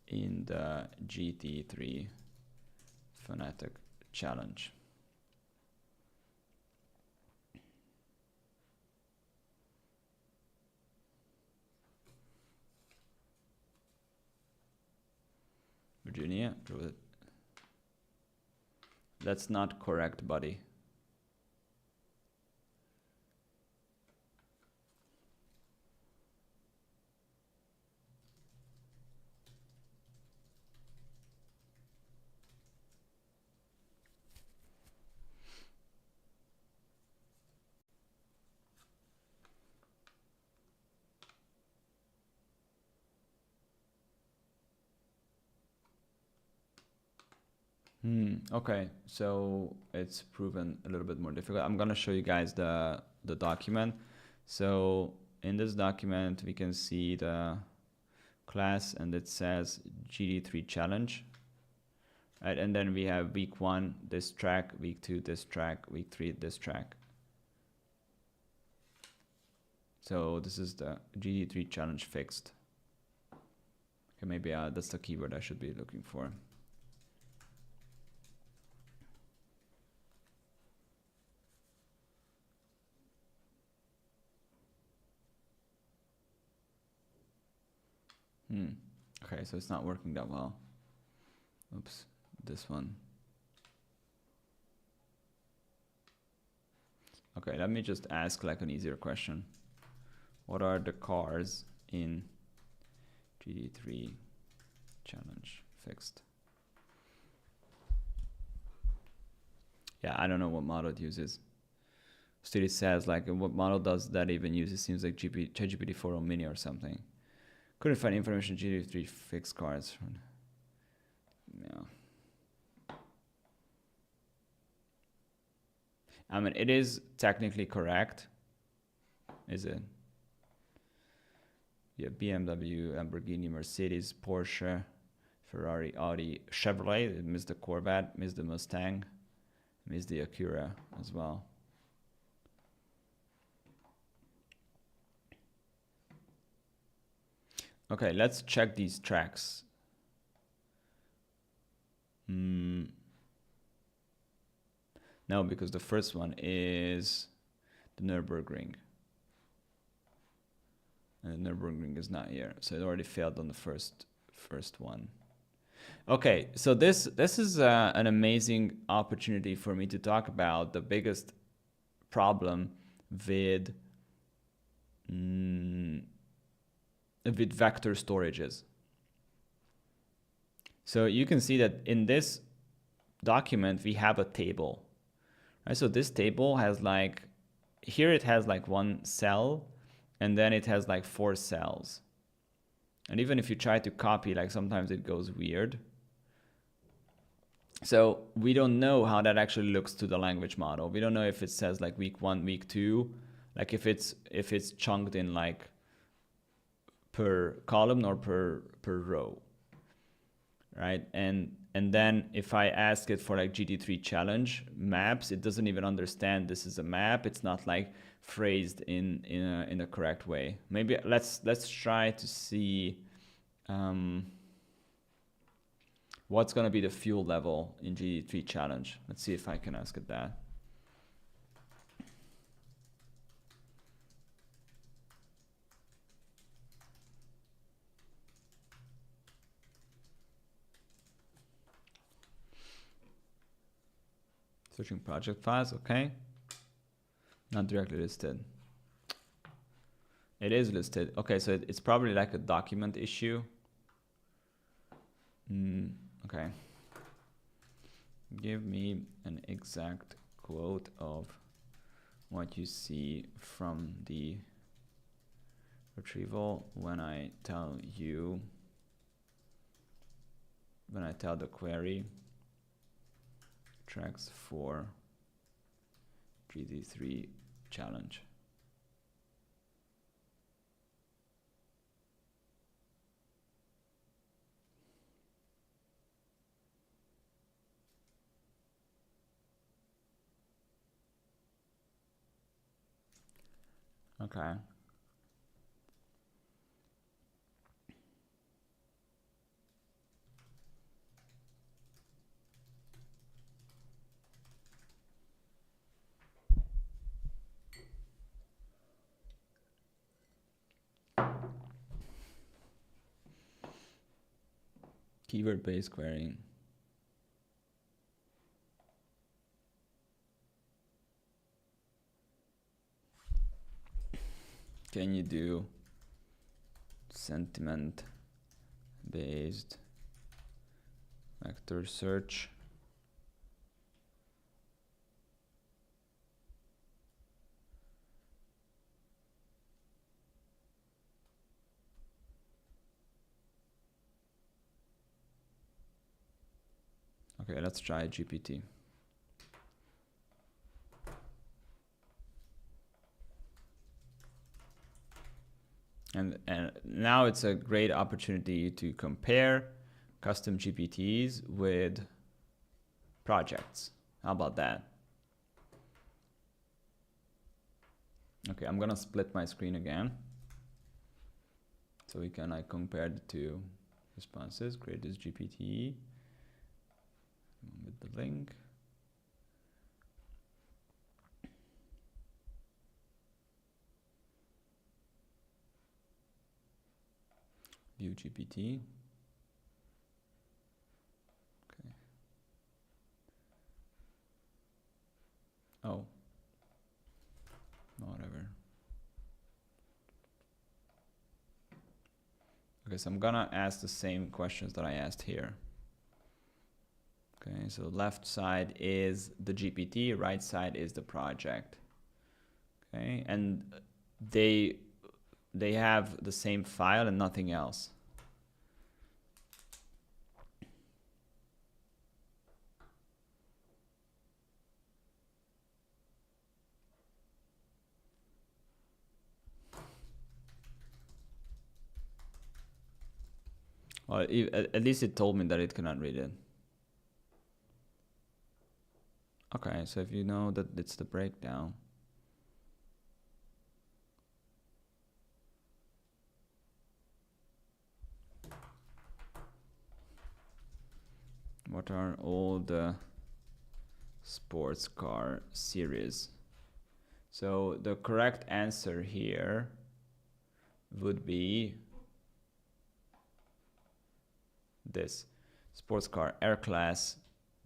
in the GT3 Fanatic Challenge. Virginia, that's not correct, buddy. Okay, so it's proven a little bit more difficult. I'm gonna show you guys the document. So in this document, we can see the class and it says GD3 challenge, right? And then we have week 1, this track, week 2, this track, week 3, this track. So this is the GD3 challenge fixed. Okay, maybe that's the keyword I should be looking for. Okay, so it's not working that well. Oops, this one. Okay, let me just ask like an easier question. What are the cars in GD3 challenge fixed? Yeah, I don't know what model it uses. Still it says like what model does that even use? It seems like ChatGPT 4 mini or something. Couldn't find information GD3 fixed cars. Yeah. I mean, it is technically correct. Is it? Yeah, BMW, Lamborghini, Mercedes, Porsche, Ferrari, Audi, Chevrolet, missed the Corvette, missed the Mustang, missed the Acura as well. Okay, let's check these tracks. No, because the first one is the Nürburgring. And the Nürburgring is not here, so it already failed on the first one. Okay, so this is an amazing opportunity for me to talk about the biggest problem with vector storages. So you can see that in this document we have a table, right? So this table has like, here it has like one cell and then it has like 4 cells. And even if you try to copy, like sometimes it goes weird. So we don't know how that actually looks to the language model. We don't know if it says like week 1, week 2, like if it's chunked in like per column or per row, right? And then if I ask it for like GT3 challenge maps, it doesn't even understand this is a map. It's not like phrased in a correct way. Maybe let's try to see What's gonna be the fuel level in GT3 challenge? Let's see if I can ask it that. Searching project files, okay. Not directly listed. It is listed. Okay, so it's probably like a document issue. Okay. Give me an exact quote of what you see from the retrieval when I tell the query tracks for GT3 challenge. Okay. Keyword-based querying. Can you do sentiment-based vector search? Okay, let's try GPT. And now it's a great opportunity to compare custom GPTs with projects. How about that? Okay, I'm gonna split my screen again, so we can compare the two responses. Create this GPT with the link. View GPT. Okay. Oh. Whatever. Okay, so I'm gonna ask the same questions that I asked here. Okay, so left side is the GPT, right side is the project. Okay, and they have the same file and nothing else. Well, at least it told me that it cannot read it. Okay, so if you know that it's the breakdown. What are all the sports car series? So the correct answer here would be this. Sports car Air Class,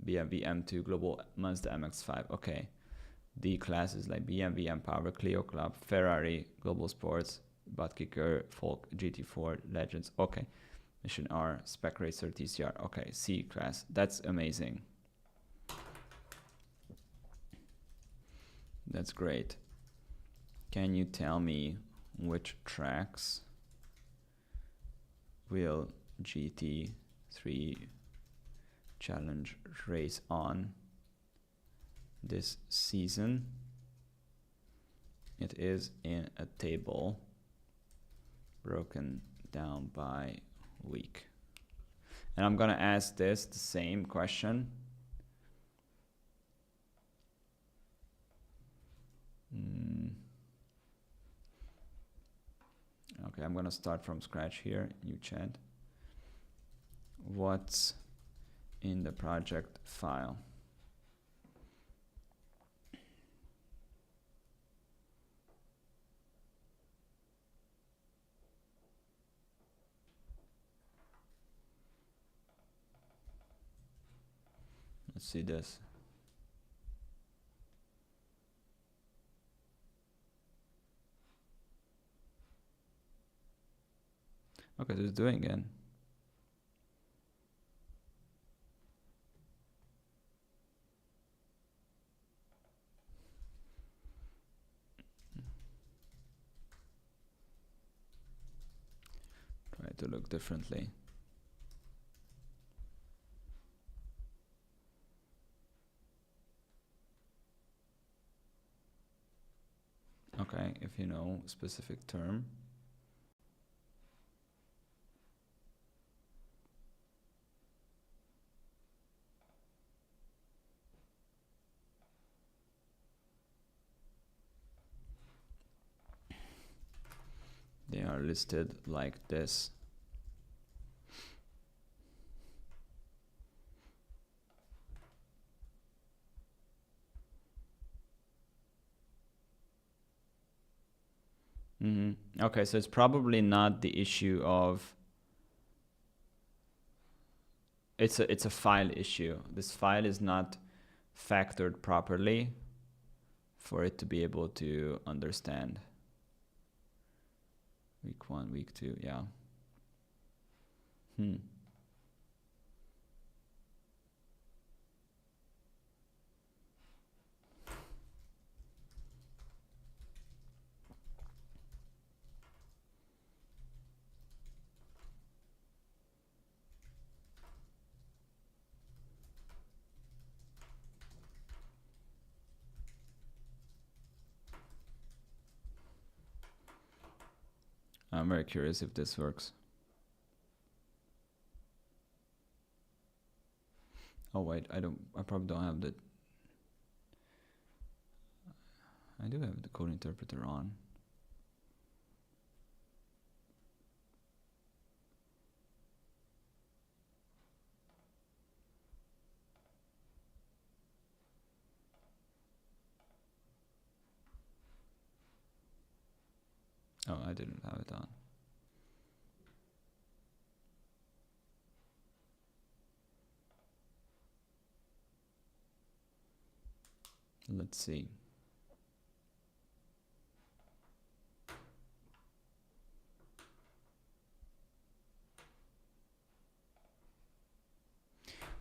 BMW M2, Global Mazda MX-5. Okay. D class is like BMW M Power, Clio Club, Ferrari, Global Sports, Butt Kicker, Folk, GT4, Legends. Okay. Mission R, Spec Racer, TCR. Okay. C class. That's amazing. That's great. Can you tell me which tracks will GT3 challenge race on this season? It is in a table broken down by week. And I'm gonna ask this the same question. Okay, I'm gonna start from scratch here. New chat. What's in the project file. Let's see this. Okay, so it's doing it. Try to look differently. Okay, if you know specific term. They are listed like this. Okay, so it's probably not the issue of it's a file issue. This file is not factored properly for it to be able to understand. Week 1, week 2, yeah. I'm very curious if this works. Oh wait, I probably don't have the, I do have the code interpreter on. Oh, I didn't have it on. Let's see.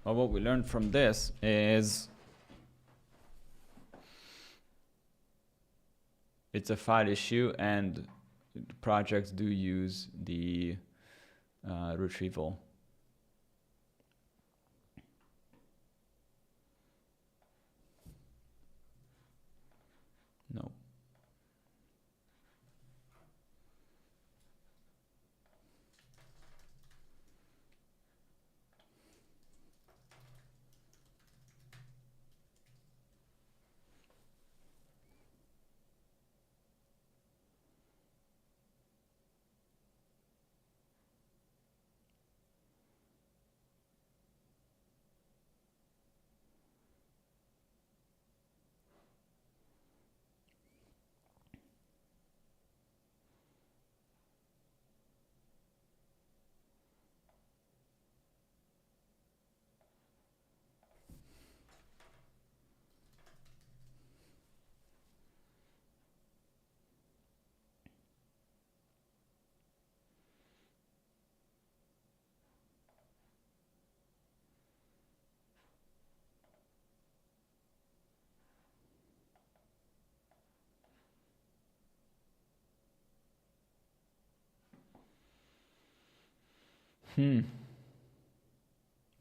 Well, what we learned from this is it's a file issue, and projects do use the retrieval. No.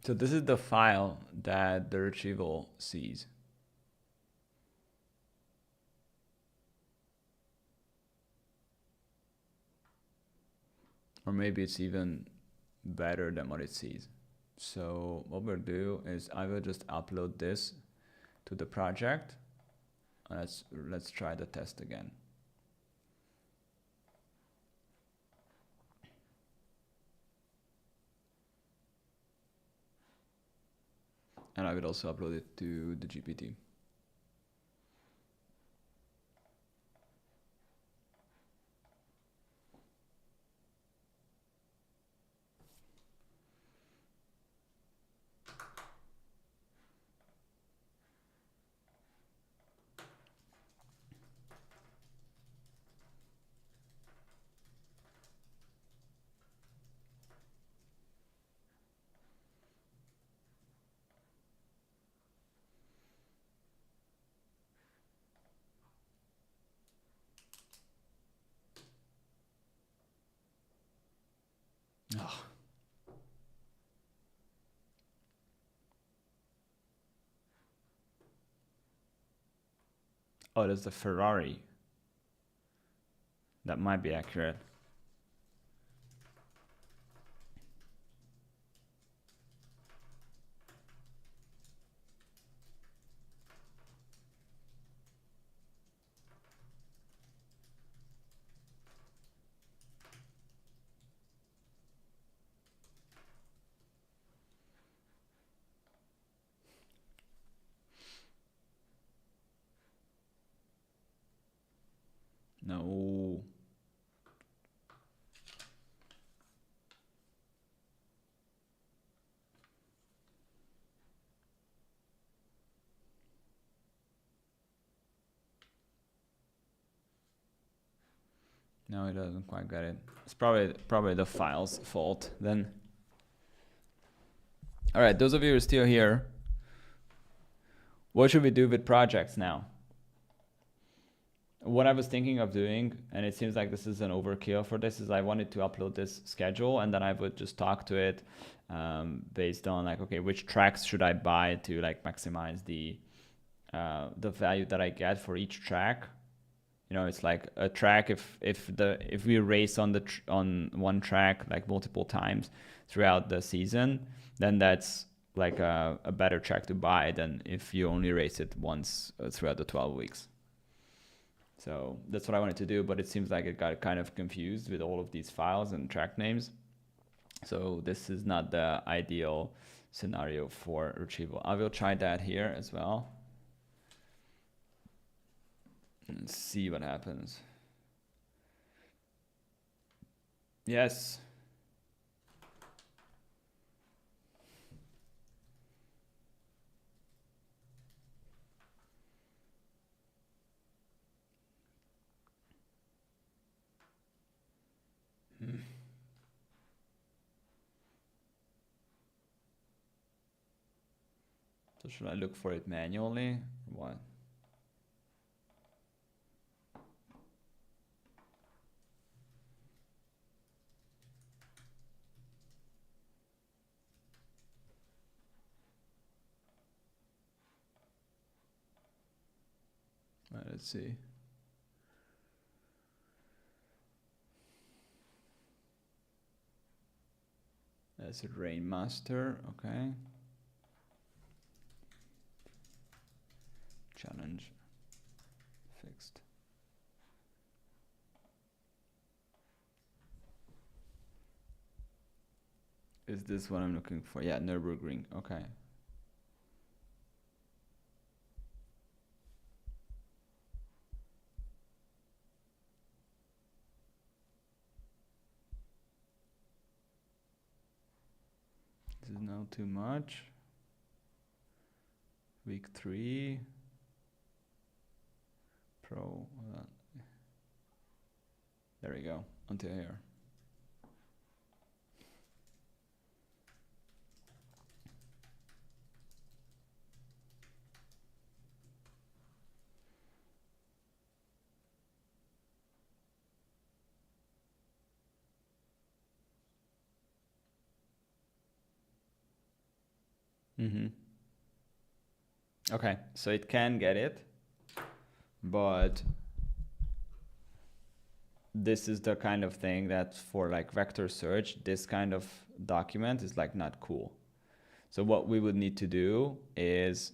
So this is the file that the retrieval sees. Or maybe it's even better than what it sees. So what we'll do is I will just upload this to the project. Let's try the test again. And I would also upload it to the GPT. Oh. Oh, there's the Ferrari. That might be accurate. No. No, it doesn't quite get it. It's probably the file's fault then. All right, those of you who are still here, what should we do with projects now? What I was thinking of doing, and it seems like this is an overkill for this, is I wanted to upload this schedule and then I would just talk to it based on like, okay, which tracks should I buy to like maximize the value that I get for each track. You know, it's like a track. If we race on on one track like multiple times throughout the season, then that's like a better track to buy than if you only race it once throughout the 12 weeks. So that's what I wanted to do, but it seems like it got kind of confused with all of these files and track names. So this is not the ideal scenario for retrieval. I will try that here as well. And see what happens. Yes. So should I look for it manually? What? All right, let's see. That's a rain master, okay. Challenge fixed. Is this what I'm looking for? Yeah, Nürburgring, okay. This is now too much. Week 3. Pro. There we go. Until here. Okay, so it can get it, but this is the kind of thing that for like vector search, this kind of document is like not cool. So what we would need to do is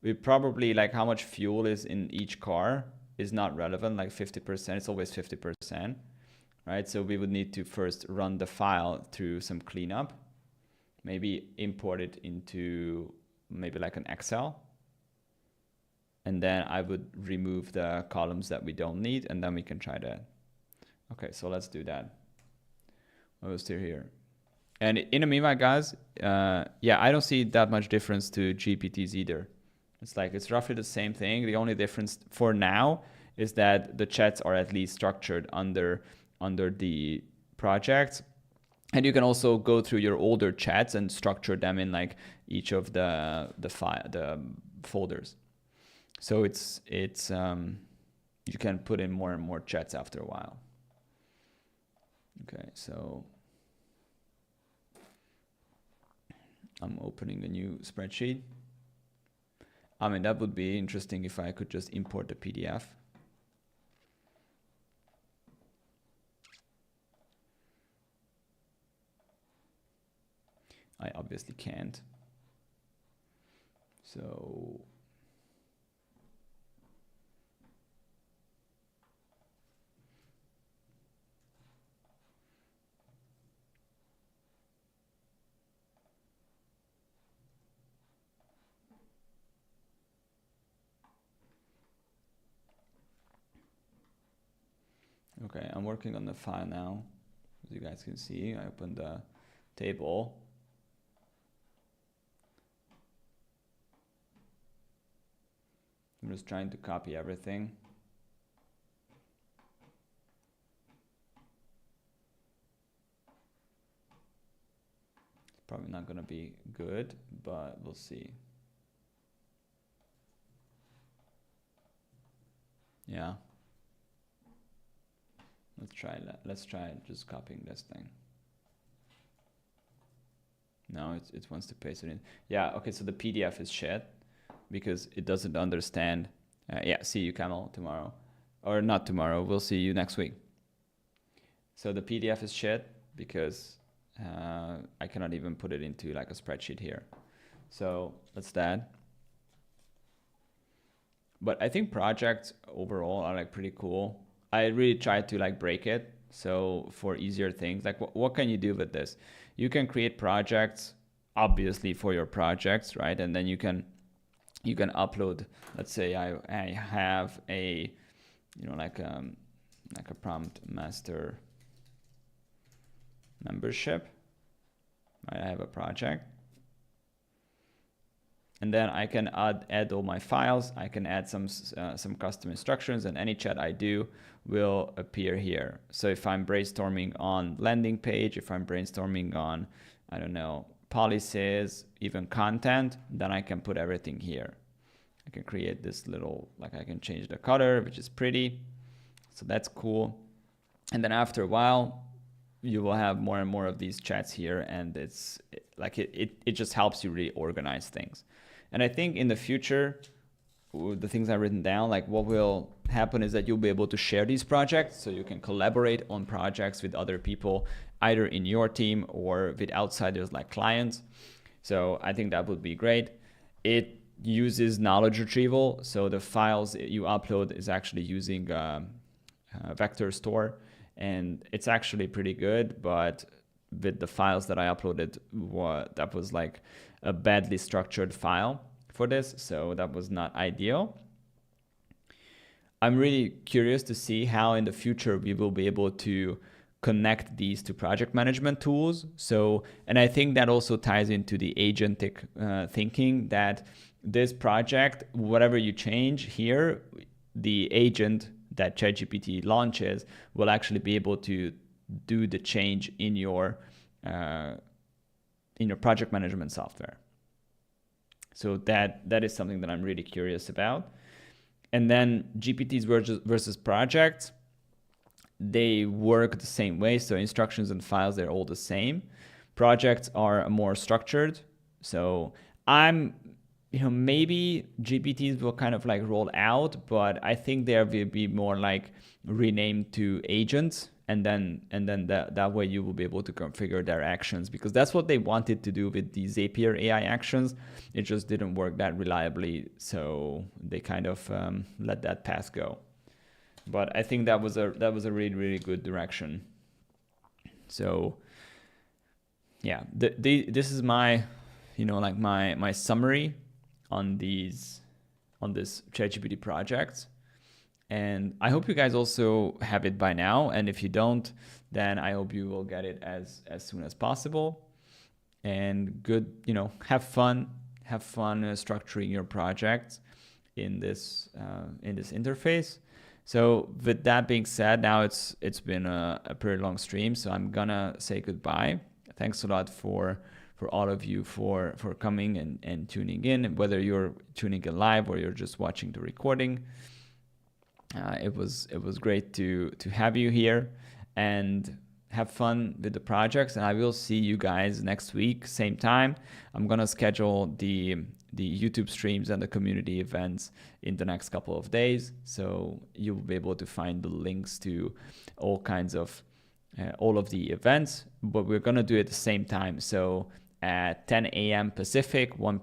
we probably like how much fuel is in each car is not relevant, like 50%, it's always 50%, right? So we would need to first run the file through some cleanup, maybe import it into maybe like an Excel. And then I would remove the columns that we don't need, and then we can try that. Okay, so let's do that. I was still here. And in the meanwhile, guys, yeah, I don't see that much difference to GPTs either. It's like, it's roughly the same thing. The only difference for now is that the chats are at least structured under the project. And you can also go through your older chats and structure them in like each of the folders. So it's you can put in more and more chats after a while. Okay, so I'm opening a new spreadsheet. I mean, that would be interesting if I could just import the PDF. I obviously can't. So okay, I'm working on the file now. As you guys can see, I opened the table. I'm just trying to copy everything. It's probably not going to be good, but we'll see. Yeah. Let's try that. Let's try just copying this thing. No, it wants to paste it in. Yeah, okay, so the PDF is shit because it doesn't understand. Yeah, see you, Camel, tomorrow. Or not tomorrow, we'll see you next week. So the PDF is shit because I cannot even put it into like a spreadsheet here. So that's that. But I think projects overall are like pretty cool. I really try to like break it. So for easier things, like what can you do with this? You can create projects, obviously for your projects, right? And then you can upload, let's say I have a, you know, like a prompt master membership, right? I have a project. And then I can add all my files. I can add some custom instructions, and any chat I do will appear here. So if I'm brainstorming on landing page, if I'm brainstorming on, I don't know, policies, even content, then I can put everything here. I can create this little, like I can change the color, which is pretty. So that's cool. And then after a while, you will have more and more of these chats here, and it's like it just helps you really organize things. And I think in the future, the things I've written down, like what will happen is that you'll be able to share these projects, so you can collaborate on projects with other people, either in your team or with outsiders like clients. So I think that would be great. It uses knowledge retrieval, so the files you upload is actually using a vector store, and it's actually pretty good. But with the files that I uploaded, that was like a badly structured file for this, so that was not ideal. I'm really curious to see how in the future we will be able to connect these to project management tools. So, and I think that also ties into the agentic thinking, that this project, whatever you change here, the agent that ChatGPT launches will actually be able to do the change in your project management software. So that is something that I'm really curious about. And then GPTs versus projects, they work the same way. So instructions and files, they're all the same. Projects are more structured. So maybe GPTs will kind of like roll out, but I think there will be more like renamed to agents. And then that way you will be able to configure their actions, because that's what they wanted to do with the Zapier AI actions. It just didn't work that reliably, so they kind of let that path go. But I think that was a really, really good direction. So yeah, this is my like my summary on this ChatGPT project. And I hope you guys also have it by now. And if you don't, then I hope you will get it as soon as possible. And good, have fun structuring your project in this interface. So with that being said, now it's been a pretty long stream, so I'm gonna say goodbye. Thanks a lot for all of you for coming and tuning in, whether you're tuning in live or you're just watching the recording. It was great to have you here, and have fun with the projects. And I will see you guys next week, same time. I'm gonna schedule the YouTube streams and the community events in the next couple of days, so you'll be able to find the links to all kinds of all of the events. But we're gonna do it at the same time, so at 10 a.m. Pacific, 1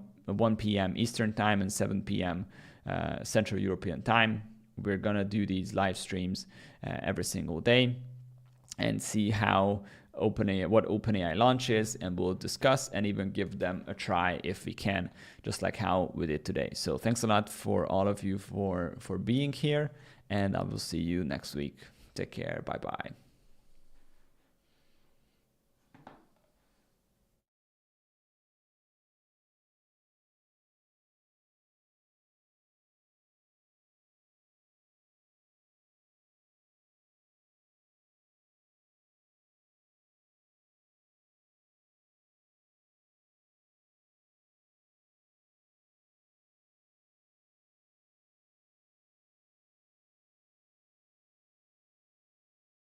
p.m. Eastern time, and 7 p.m. Central European time. We're gonna do these live streams every single day and see what OpenAI launches, and we'll discuss and even give them a try if we can, just like how we did today. So thanks a lot for all of you for being here, and I will see you next week. Take care. Bye-bye.